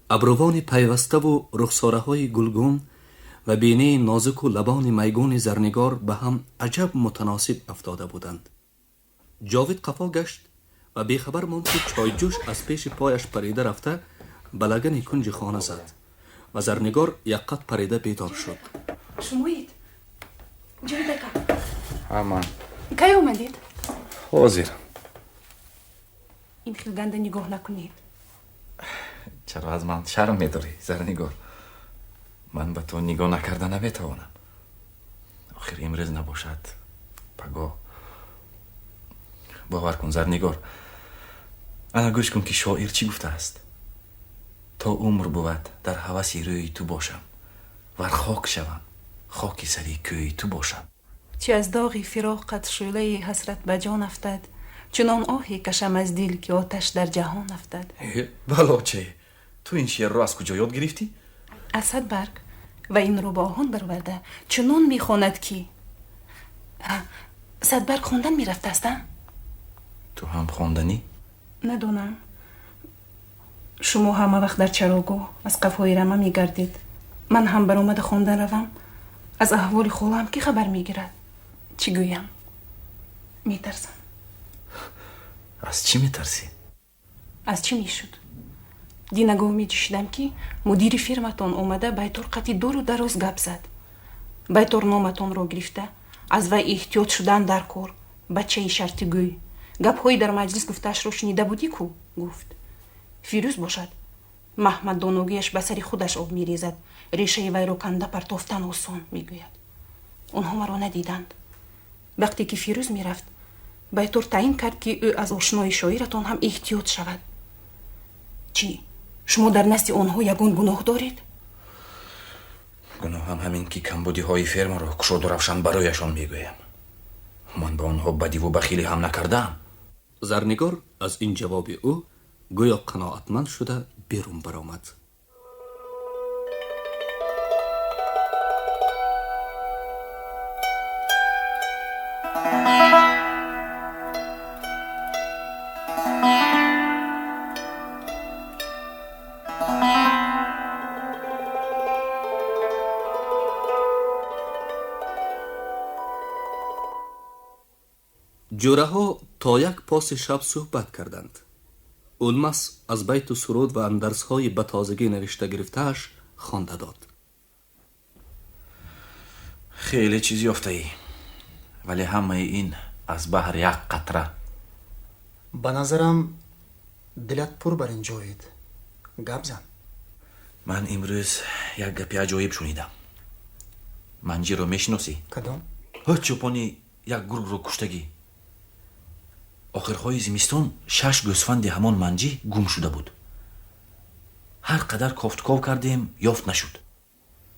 ابروان پیوسته و رخساره های گلگون و بینه نازک و لبان میگون زرنگار به هم عجب متناسب افتاده بودند. جاوید قفا گشت و بیخبر ماند که چایجوش از پیش پایش پریده رفته به لگن کنج خانه زد و زرنگار یقت پریده بیدار شد. شمایید؟ جاوید اکا امان کی اومدید؟ حاضر. این خیلی گنده نگاه نکنید. چرا از من شرم میداری زرنگار؟ من به تو نگاه نکرده نمیتوانم. آخر امروز نباشد پگاه. باور کن زرنگار، انا گوش کن که شاعر چی گفته است. تا عمر بود در هوسی روی تو باشم ور خاک شوم خاکی سری کوی تو باشم. چه از داغی فراقت شعله حسرت به جان افتد، چنان آهی کشم از دل که آتش در جهان افتد. بلا چه؟ تو این شعر رو از کجا یاد گرفتی؟ از صدبرگ و این رو با آهان برورده چنان میخواند که صدبرگ خوندن میرفت هستم؟ تو هم خوندنی؟ ندونم. شما همه وقت در چراگاه از قفای رمه میگردید. من هم برآمد خوندن روم. از احوال خالم کی خبر میگیرد؟ چی گویم؟ میترسم. از چی میترسی؟ از چی میشد؟ دینگاه میجوشیدم که مدیر فیرمتان اومده بایطور قطی دور و دراز گپ زد. بایطور نامتان رو گرفته از وی احتیاط شدن در کار، بچه شرطی گوی. گپ های در مجلس گفتش رو شنیده بودی کو؟ گفت فیروز باشد. محمد دانوگیش به سری خودش آب میریزد. ریشه وی رو کنده پرتافتن آسان میگوید. اونها مرا ندیدند. وقتی که فیروز میرفت بایطور تعیین کرد که او از آشنای شاعرتان هم احتیاط شود. چی؟ شما در نزد آنها یگان گناه دارید؟ گناه هم همین که کمبودی های فرما رو کشود و روشن برایشان میگویم. من با آنها بدی و بخیلی هم نکردم. زرنگار از این جواب او گویا قناعتمند شده بیرون برآمد. جورها تا یک پاس شب صحبت کردند. اولمس از بیت سرود و اندرس‌های به تازگی نوشته گرفته‌اش خوانده داد. خیلی چیزی افتایی، ولی همه این از بحر یک قطره. به نظرم دلت پر بر این جاوید. گپ زن. من امروز یک گپی عجایب شنیدم. منجی رو میشناسی؟ کدام؟ چوپانی یک گرگ رو کشتگی. آخرهای زمستان 6 گوسفند همان منجی گم شده بود. هر قدر کافتکاو کردیم یافت نشد.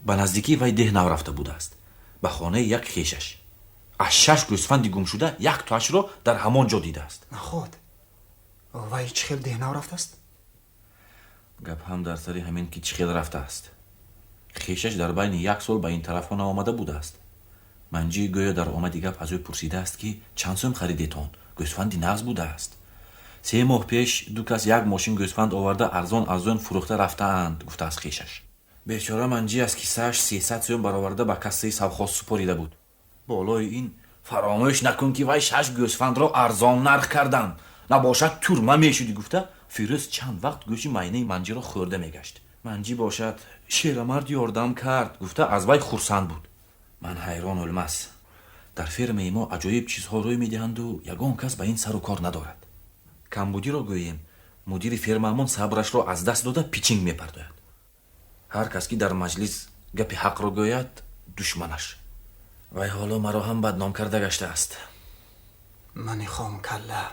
به نزدیکی وی ده نو رفته بوده است. به خانه یک خیشش. از 6 گوسفند گم شده یک تاش رو در همان جا دیده است. نخود. وی چخیل ده نو رفته است؟ گپ هم در سری همین که چخیل رفته است. خیشش در بین 1 سال به این طرف ها آمده بوده است. منجی گویا در آمدی گپ از او پرسیده است که چند سوم خریدیتون؟ گوسفندی نغز بوده است. 3 ماه پیش دو کس یک ماشین گوسفند آورده ارزان فروخته رفته اند، گفته از خیشش. بیچاره منجی از کیسه‌اش 300 سوم برآورده به کاسه سوخاز سپریده بود. بالای این فراموش نکن که وی 6 گوسفند را ارزان نرخ کردم، نباشد تورمه میشدی، گفته فیروز چند وقت گوشی معینه منجی را خورده میگشت. منجی باشد شیرمرد یاردم کرد، گفته از وی خرسند بود. من حیران اولمس. در فرم ما عجایب چیزها روی میدهند و یگان کس به این سر و کار ندارد. کمبودی را گوییم مدیر فرممون صبرش را از دست داده پیچینگ میپرداید. هر کس که در مجلس گپ حق را گوید دشمنش. وی حالا مرا هم بدنام کرده گشته است. من خام کله.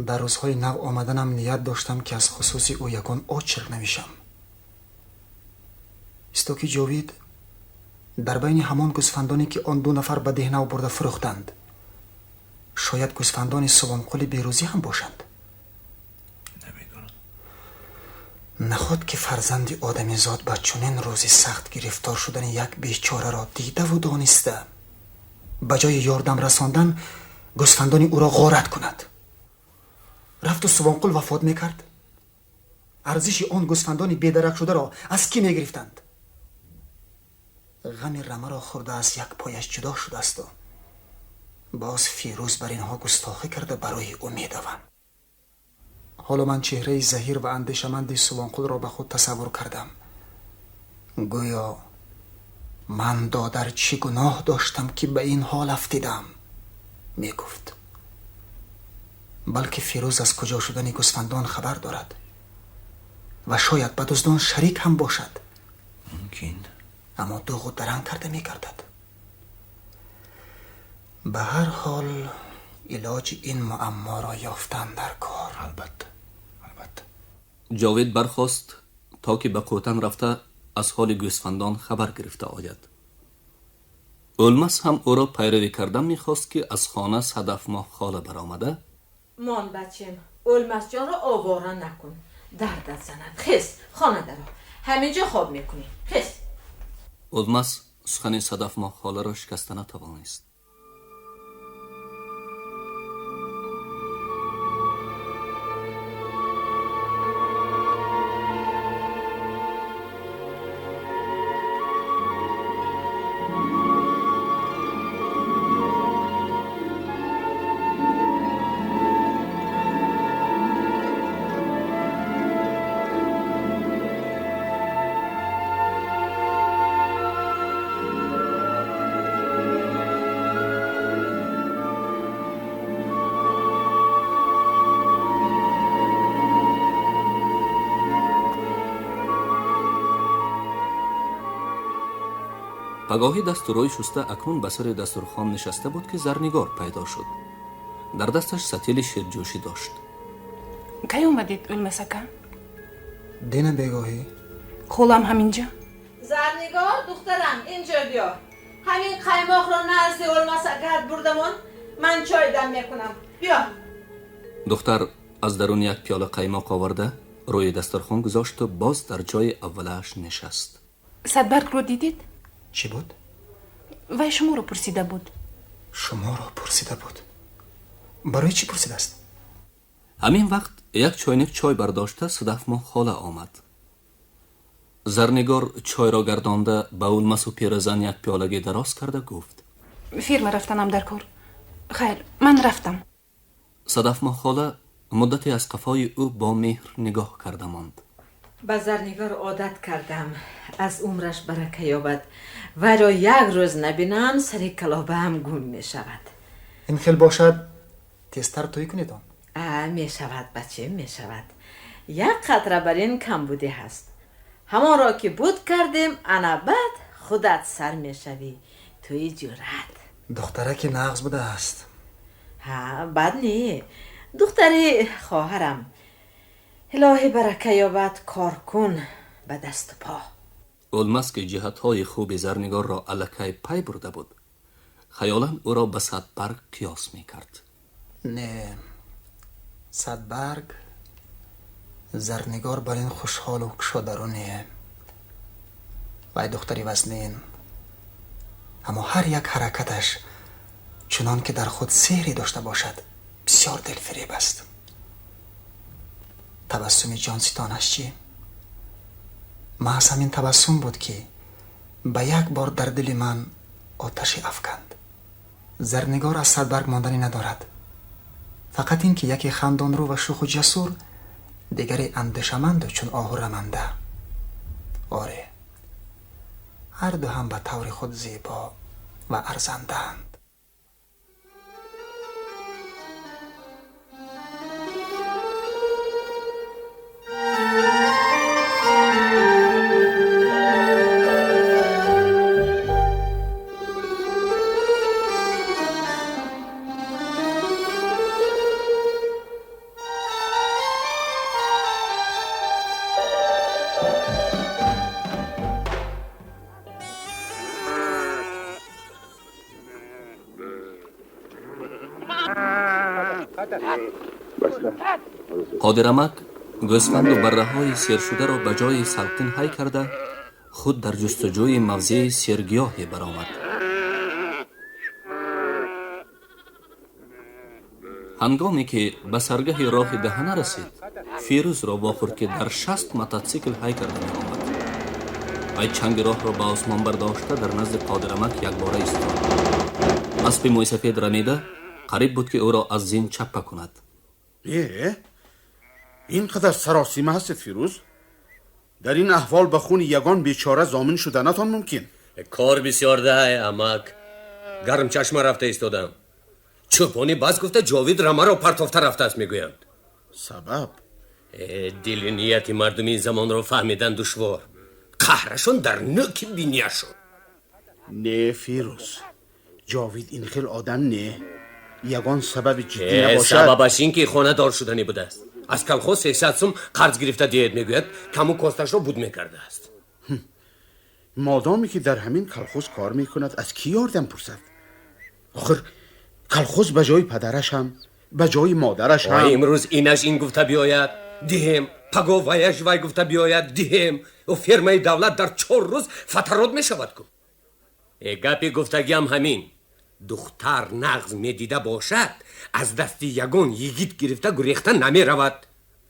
در روزهای نو آمدنم نیت داشتم که از خصوصی او یگان عاشق نمیشم. استوکی جاوید در بین همان گوسفندانی که آن 2 نفر به ده نو برده فروختند، شاید گوسفندان سوانقل بیروزی هم باشند. نخود که فرزند آدمی زاد به چنین روزی سخت گرفتار شدن یک بیچاره را دیده و دانسته، بجای یاردم رساندن گوسفندان او را غارت کند. رفت و سوانقل وفات میکرد. ارزش آن گوسفندان بیدرک شده را از کی میگرفتند؟ غم رمه را خورده از یک پایش جدا شده است و باز فیروز بر اینها گستاخی کرده برای او میدوند. حالا من چهره زهیر و اندیشمند سوانقل را به خود تصور کردم. گویا من دادر چی گناه داشتم که به این حال افتیدم، میگفت. بلکه فیروز از کجا شدن گوسفندان خبر دارد و شاید به دزدان شریک هم باشد. ممکن. اما دوغ و درنگ کرده میگردد. به هر حال علاج این معما را یافتن در کار. البته. جاوید برخاست تا که به کوتن رفته از حال گوسفندان خبر گرفته آید. اولمس هم او را پیروی کردن میخواست که از خانه صدف ماه خاله برآمده. مان بچم، اولمس جان را آواره نکن، دردت زند. خیز خانه درا، همینجا خواب میکنی. خیز. اولمس سخن صدف ماه خاله را شکسته نتوانست. پگاهی دست و روی شسته اکنون به سر دسترخوان نشسته بود که زرنگار پیدا شد. در دستش ستیل شیرجوشی داشت. کی اومدید اولمس اکا؟ دین بگاهی. خولم همینجا. زرنگار دخترم اینجا بیا. همین قیماق را نزد اولمس اکا بردمون، من چای دم میکنم. بیا. دختر از درون یک پیاله قیماق آورده روی دسترخوان گذاشت و باز در جای اولش نشست. صدبرگ رو دیدید؟ چی بود؟ وی شما رو پرسیده بود. شما رو پرسیده بود؟ برای چی پرسیده است؟ همین وقت یک چاینک چای برداشته صدف ما خاله آمد. زرنگار چای را گردانده به اولمس و پیرزن یک پیالگی دراز کرده گفت فیرما رفتنم در کار. خیر من رفتم. صدف ما خاله مدتی از قفای او با مهر نگاه کرده ماند. به زرنگار عادت کردم از عمرش برکه یابد و را یک روز نبینم سر کلابه هم گم می شود. این خیل باشد تستر توی کنید می شود بچه می شود. یک قطره بر این کم بوده هست. همان را که بود کردیم انا بعد خودت سر می شوی توی جورت. دختره که نغز بوده است. ها بد نی. دختری خواهرم. الهی برکه یابد کار کن به دست پا. اولمس که جهتهای خوب زرنگار را الکی پی برده بود خیالاً او را به صدبرگ قیاس می کرد. نه صدبرگ زرنگار بر این خوشحال و کشادرونه و دختری وزنین، اما هر یک حرکتش چنان که در خود سحری داشته باشد بسیار دلفریب است. تبسم جانستانش چی؟ محض همین تبسم بود که به یک بار در دل من آتشی افکند. زرنگار از صدبرگ ماندنی ندارد، فقط این که یکی خندان رو و شوخ و جسور، دیگری اندشمند چون آهو رمنده. آره هر دو هم به طور خود زیبا و ارزندند. قادرمک گوسفند و بره های سیر شده را به جای سلقین حی کرده خود در جستجوی موضع سیرگیاهی برآمد. هنگامی که به سرگه راه دهنه رسید فیروز را واخورد که در 60 موتورسیکل حی کرده می آمد. وی چنگ راه را به آسمان برداشته در نزد قادرمک یک باره ایستاد. اسب مویسفید رمیده قریب بود که او را از زین چپه کند. اینقدر سراسیمه هستید فیروز؟ در این احوال به خون یگان بیچاره ضامن شدنتان ممکن؟ کار بسیار ده امک. گرم چشمه رفته ایستادم. چوپانی باز گفته جاوید رمه را پرتافته رفته است میگویند. سبب؟ دل نیت مردم این زمان را فهمیدن دشوار. قهرشون در نوک بینیه شد. نه فیروز، جاوید این خیل آدم نه. یگان سبب جدی نباشد. سببش این که خانه دار شدنی بوده است. از کلخوز 300 سوم قرض گرفته دیت میگوید کمو کاستش را بود میکرده است. مادامی که در همین کلخوز کار میکند از کی یاردم پرسد؟ آخر کلخوز به جای پدرش هم به جای مادرش هم. امروز اینش این گفته بیاید دیم، پگو ویش وی گفته بیاید دیم و فرمای دولت در 4 روز فترات میشود کن. گپی گفتگی هم همین. دختر نغز میدیده باشد از دست یگان یگیت گرفته گریخته نمی رود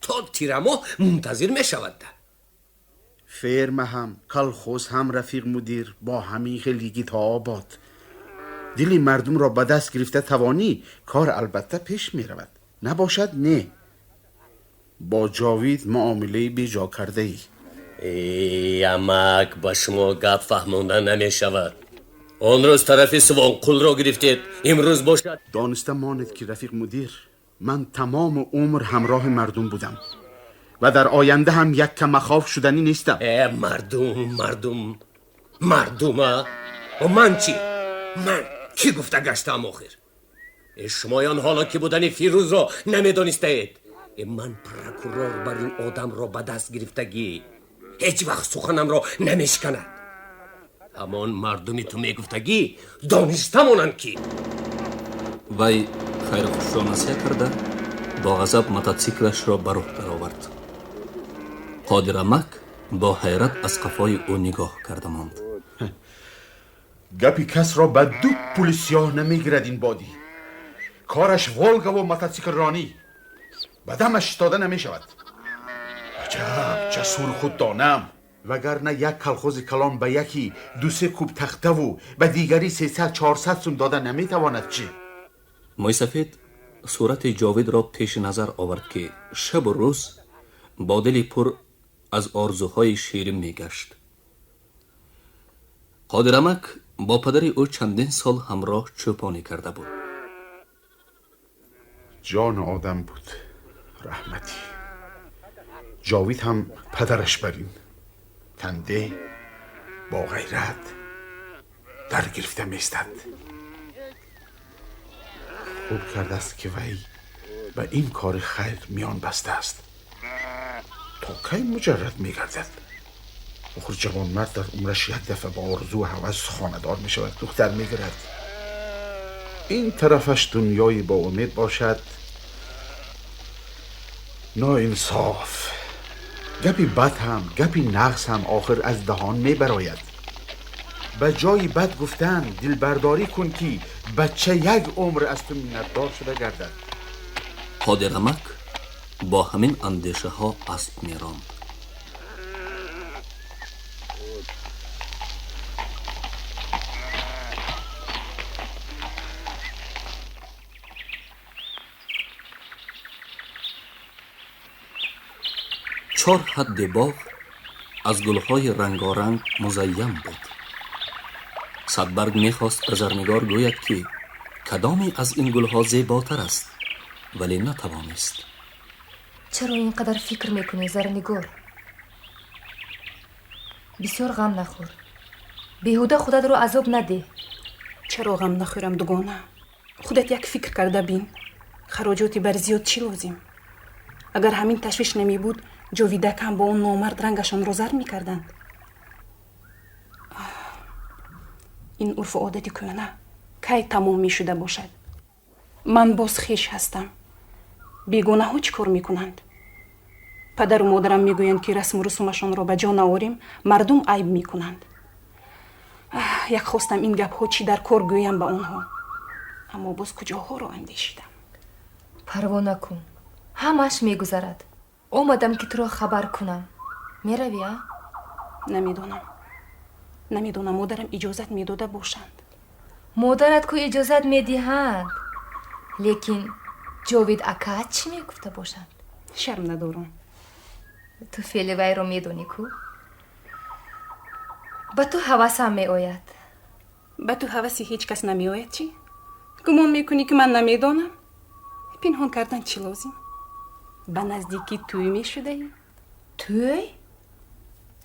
تا تیرمو منتظر می شود. فرم هم کلخوز هم رفیق مدیر با همین خیلی تا آباد. دلی مردم را به دست گرفته توانی کار البته پیش می رود. نباشد نه. با جاوید معامله بیجا کرده ای. امک با شما گپ فهمانده نمی شود. آن روز طرف سوان قل را گرفتید امروز باشد. دانسته ماند که رفیق مدیر من تمام عمر همراه مردم بودم و در آینده هم یک کم مخاف شدنی نیستم. مردم و من چی؟ من کی گفته گشتم آخر؟ شمایان حالا که بودن فیروز را نمیدانسته اید. من پرکورور بر این آدم را به دست گرفتگی هیچ وقت سخنم را نمیشکند. همان مردمی تو میگفتگی دانسته مانند کی. وی خیر خوششانسی کرده با غضب موتورسیکلش را به راه درآورد. قادرمک با حیرت از قفای او نگاه کرده ماند. گپی کس را به دو پول سیاه نمیگیرد این بادی. کارش والگا و موتورسیکل رانی، بدمش داده نمیشود. عجب جسور خود دانم، وگرنه یک کلخوز کلان به یکی 2-3 کوب تخته و به دیگری 300-400 سوم داده نمیتواند چی؟ مویسفید صورت جاوید را پیش نظر آورد که شب و روز با دلی پر از آرزوهای شیرین میگشت. قادرمک با پدر او چندین سال همراه چوپانی کرده بود. جان آدم بود رحمتی. جاوید هم پدرش برین تنده با غیرت در گرفته میستد. خوب کرده است که وی به این کار خیر میان بسته است. تا کی مجرد میگردد؟ آخر جوان مرد در عمرش یک دفعه با آرزو و هوس خاندار میشود، دختر میگیرد. این طرفش دنیای با امید باشد. ناانصاف. گپی بد هم گپی نقص هم آخر از دهان میبراید. به جای بد گفتن دل برداری کن که بچه یک عمر از تو منتدار شده گردد. قادرمک با همین اندیشه ها اسب میراند. چهار حد باغ از گلهای رنگارنگ مزین بود. صدبرگ میخواست به زرنگار گوید که کدامی از این گلها زیباتر است، ولی نتوانست. چرا اینقدر فکر میکنی زرنگار؟ بسیار غم نخور. بیهوده خودت رو عذاب نده. چرا غم نخورم دوگانه؟ خودت یک فکر کرده بین. خراجاتی بر زیاد چی لازم؟ اگر همین تشویش نمی بود جاویدکم با اون نامرد رنگشان رو زرد میکردند. این عرف و عادتی کهنه کی تمام میشده باشد؟ من باز خویش هستم. بیگانه ها چی کار میکنند؟ پدر و مادرم میگویند که رسم و رسومشان را به جا نآوریم مردم عیب میکنند. یک خواستم این گپ ها چی در کار گویم به آنها، اما باز کجاها را اندیشیدم. پروا نکن، همش میگذرد. اومدم که تو را خبر کنم. میروی؟ نمیدونم مادرم اجازت میداده باشند. مادرت کو اجازت میدهند، لیکن جاوید اکا چی میگفته باشند؟ شرم ندارم. تو فعل وی رو میدونی کو؟ به تو هوسم میآید. به تو هوسی هیچ کس نمیآید چی؟ گمان میکنی که من نمیدانم؟ پنهان کردن چی لازم؟ به نزدیکی توی میشده ای؟ توی؟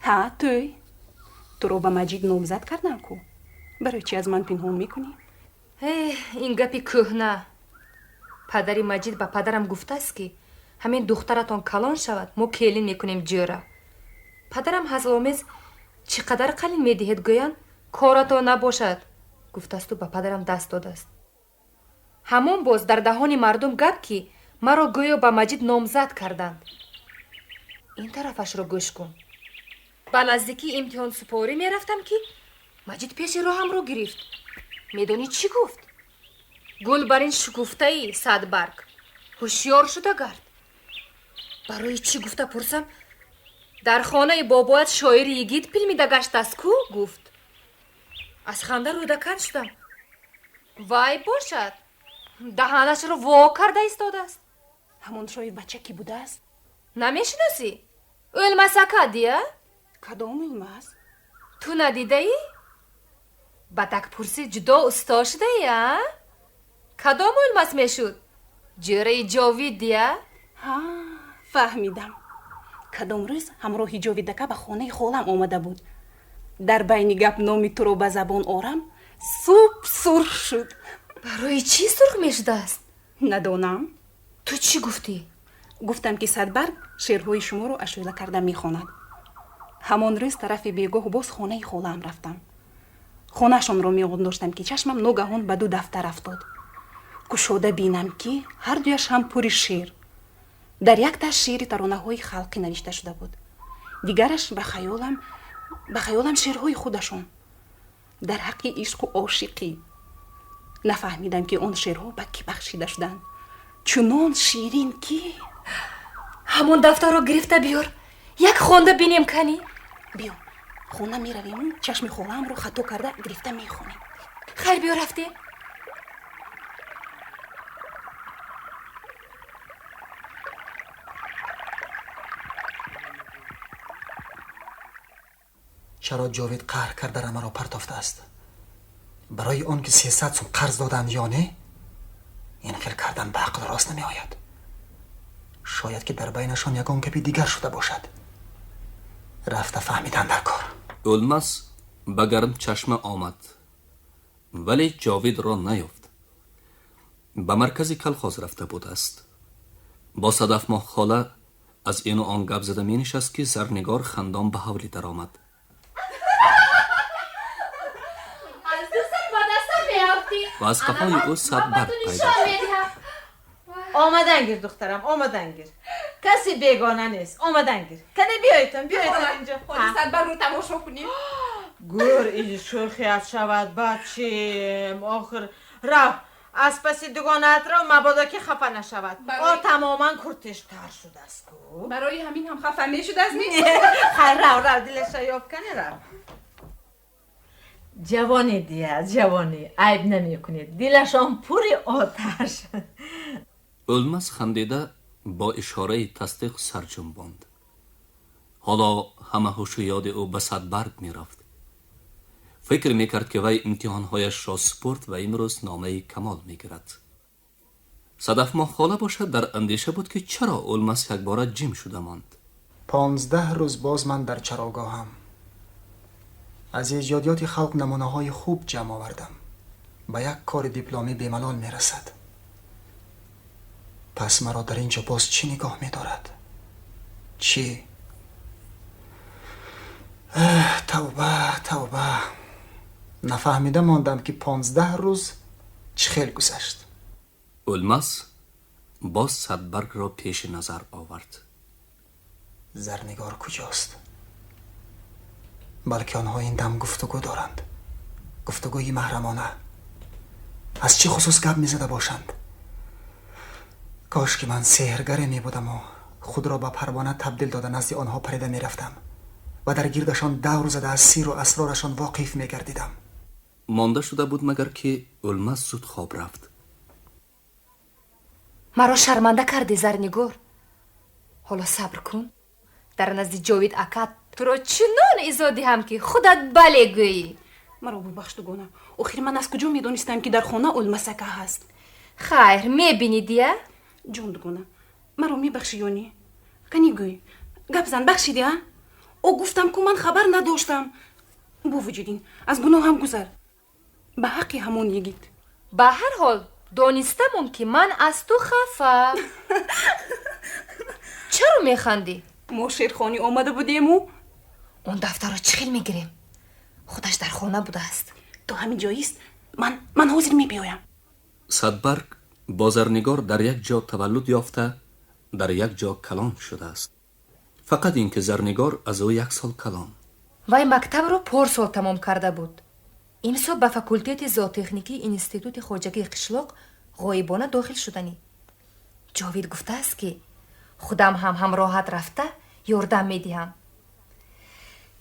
ها توی. تو رو به مجید نامزد کردن کو؟ برای چی از من پنهان میکنی؟ این گپی کهنه. پدری مجید به پدرم گفته است که همین دخترتان کلان شود ما کلین میکنیم جوره. پدرم حزامیز چقدر قلیل میدهید گویان کارتان نباشد گفته است و به پدرم دست داده است. همون باز در دهان مردم گپ که مرا گویا به مجید نامزد کردند. این طرفش را گوش کن. به نزدیکی امتحان سپاری میرفتم که مجید پیش راهم رو گرفت. میدونی چی گفت؟ گل بر این شکفته ای صدبرگ هوشیار شده گرد. برای چی گفته پرسم؟ در خانه بابایت شاعر یگید پیلمیده گشت است کو؟ گفت. از خنده رودکن شدم. وای باشد دهانش رو وا کرده ایستاده است. همون شاعر بچه کی بوده است؟ نمیشناسی؟ علمس اکا دیه؟ کدام علمس؟ تو ندیده ای؟ بدک پرسی جدا استا شده ای ها؟ کدام علمس میشود؟ جوره جاوید دیه؟ ها فهمیدم. کدام روز همراه جاویدکه به خانه خالم آمده بود. در بین گپ نامی تو رو به زبان آرم سوپ سرخ شد. برای چی سرخ میشده است؟ ندانم. تو چی گفتی؟ گفتم که صدبرگ شعرهای شما رو اشعله کرده میخواند. همان روز طرف بیگاه باز خانه خالم رفتم. خانهشان رو میغنداشتم که چشمم ناگهان به دو دفتر افتاد. گشاده بینم که هر دویش هم پوری شعر дар якташ шеъри таронаҳои халқӣ навишта шуда буд, дигараш ба хаёлам шеърҳои худашон дар ҳаққи ишқу ошиқӣ. нафаҳмидам ки он шеърҳо ба кӣ бахшида шуданд. чунон ширин ки ҳамон дафтарро гирифта биёр, як хонда бинем кани. биё, хона меравему, чашми холаамро хато карда гирифта мехонем. хайр, биё рафтем. чаро ҷовид қаҳр карда маро партофтааст? барои он ки 300 сум қарз доданд ё не? ин хел кардан ба ақл рост намеояд. шояд ки дар байнашон ягон гапи дигар шуда бошад. рафта фаҳмидан дар кор. улмас ба гарм чашма омад, вале ҷовидро наёфт. ба маркази калхоз рафта будааст. бо Садафмоҳ хола аз ину он гап зада менишаст ки Зарнигор хандон ба ҳавлӣ даромад. و از قفای او صد برق پیدا شد. آمدن گیر دخترم، آمدن گیر. کسی بیگانه نیست. آمدن گیر. کنه بیایتون اینجا. خودی صد بر رو تماشا کنیم. گور این شوخیت شود بچیم. آخر رفت از پس دوگانت رو مبادا که خفه نشود. آه تماما کرتشتر شده است. برای همین هم خفه میشد از نیست. خیر رو دلش یاب کنه رو. جوانی دیگه جوانی عیب نمی کنید دلشان پوری آتش. اولماس خندیده با اشاره تصدیق سر جنباند. حالا همه هوش و یاد او به صد برگ می رفت. فکر می کرد که وی امتحانهایش را سپرد و امروز نامه کمال می گیرد. صدفماخ خاله باشد در اندیشه بود که چرا اولماس یک باره جیم شده ماند. 15 روز باز من در چراگاهم. از ایجادیات خلق نمونه های خوب جمع آوردم. به یک کار دیپلمی بیملال می رسد. پس مرا در اینجا باز چی نگاه می دارد؟ چی؟ توبه نفهمیده ماندم که 15 روز چه خیلی گذشت. اولماس باز صدبرگ را پیش نظر آورد. زرنگار کجاست؟ بلکه آنها این دم گفتگو دارند. گفتگوی محرمانه. از چه خصوص گپ می زده باشند؟ کاش که من سحرگری می بودم و خود را به پروانه تبدیل داده نزد آنها پریده می رفتم و در گردشان دور زده از سیر و اسرارشان واقف می گردیدم. مانده شده بود مگر که اولماس زود خواب رفت. مرا شرمنده کردی زرنگار. حالا صبر کن. در نزد جاوید اکا تو را چنان ایزا دهم که خودت بله گویی. مرا ببخش دوگانه. آخر من از کجا میدونستم که در خانه اولماس اکا هست؟ خیر میبینی دیه؟ جون دوگانه مرا میبخشی یونی؟ کنی گوی گپ زن بخشیدی ها؟ او گفتم که من خبر نداشتم. بو وجودین از گناه هم گذر. به حقی همون یگید. به هر حال دانستم که من از تو خفه. چرا میخندی؟ ما شیرخانی آمده بودیم و اون دفتر رو چخیل میگیریم. خودش در خانه بوده است. تو همین جاییست. من حاضر میبیایم. صدبرگ با زرنگار در یک جا تولد یافته در یک جا کلان شده است. فقط این که زرنگار از او 1 سال کلان. وی مکتب رو پارسال تمام کرده بود. امسال به فاکولتت زوتکنیکی اینستیتوت خواجگی قشلاق غایبانه داخل شدنی. جاوید گفته است که خودم هم همراهت رفته یاردم میدیم.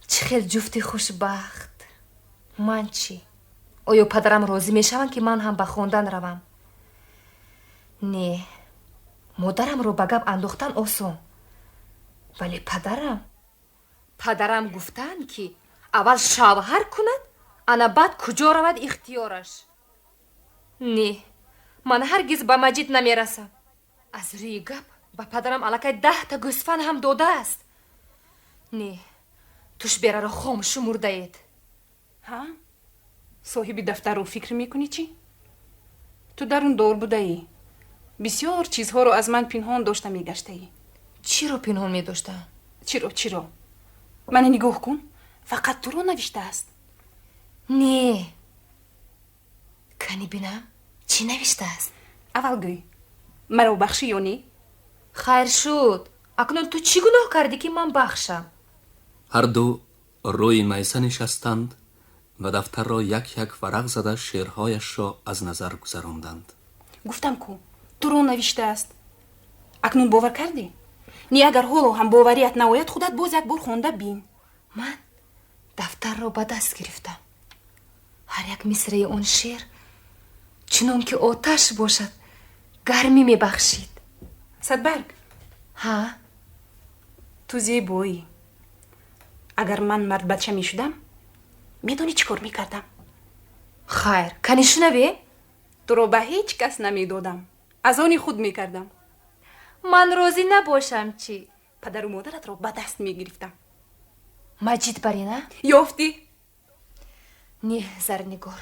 چه خیلی جفتی خوشبخت. من چی؟ آیا پدرم راضی میشوند که من هم به خواندن روم؟ نه، مادرم رو به گپ انداختن آسان. ولی پدرم گفتن که اول شوهر کند انا بعد کجا رود اختیارش. نه، من هرگز به مجید نمیرسم. از روی گپ به پدرم الکی 10 تا گوسفند هم داده است. نه، توش بیره را خاموش مرده اید. ها؟ صاحب دفتر رو فکر میکنی چی؟ تو در اون دور بوده ای. بسیار چیزها رو از من پنهان داشته میگشته ای. چی رو پنهان میداشته؟ چی رو؟ من نگاه کن. فقط تو رو نوشته است. نه. کنی بینم چی نوشته است؟ اول گوی مرا بخشی یا نه؟ хайр шуд. акнун ту чӣ гуноҳ кардӣ ки ман бахшам? ҳарду рӯи майса нишастанд ва дафтарро як варақ зада шеърҳояшро аз назар гузаронданд. гуфтам ку туро навиштааст. акнун бовар кардӣ? не агар ҳоло ҳам боварият наояд худат боз як бор хонда бин. ман дафтарро ба даст гирифтам. ҳар як мисраи он шеър чунон ки оташ бошад гармӣ мебахшид. садбарг, ҳа, ту зебоӣ. агар ман мардбача мешудам медонӣ чӣ кор мекардам? хайр, кани шунаве? туро ба ҳеҷ кас намедодам. аз они худ мекардам. ман розӣ набошам чӣ? падару модаратро ба даст мегирифтам. маҷид барина? ёфтӣ? не, зарнигор,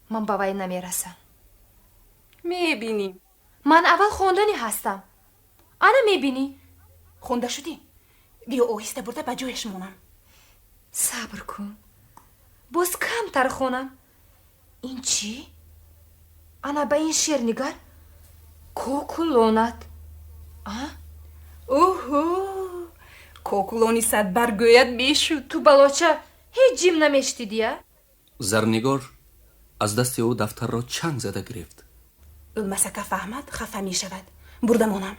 ман ба вай намерасам. мебинӣ. ман аввал хондонӣ ҳастам. ана мебинӣ? хонда шудӣ? биё оҳиста бурда ба ҷояш монам. сабр кун. боз камтар хонам. ин чӣ? ана ба ин шеър нигар. кокулонат. оҳо, кокулони садбарг гӯяд бешуд. ту балоча ҳеҷ ҷим намештидия? зарнигор аз дасти ӯ дафтарро чанг зада гирифт. ӯ масака фаҳмад хафа мешавад. бурда монам.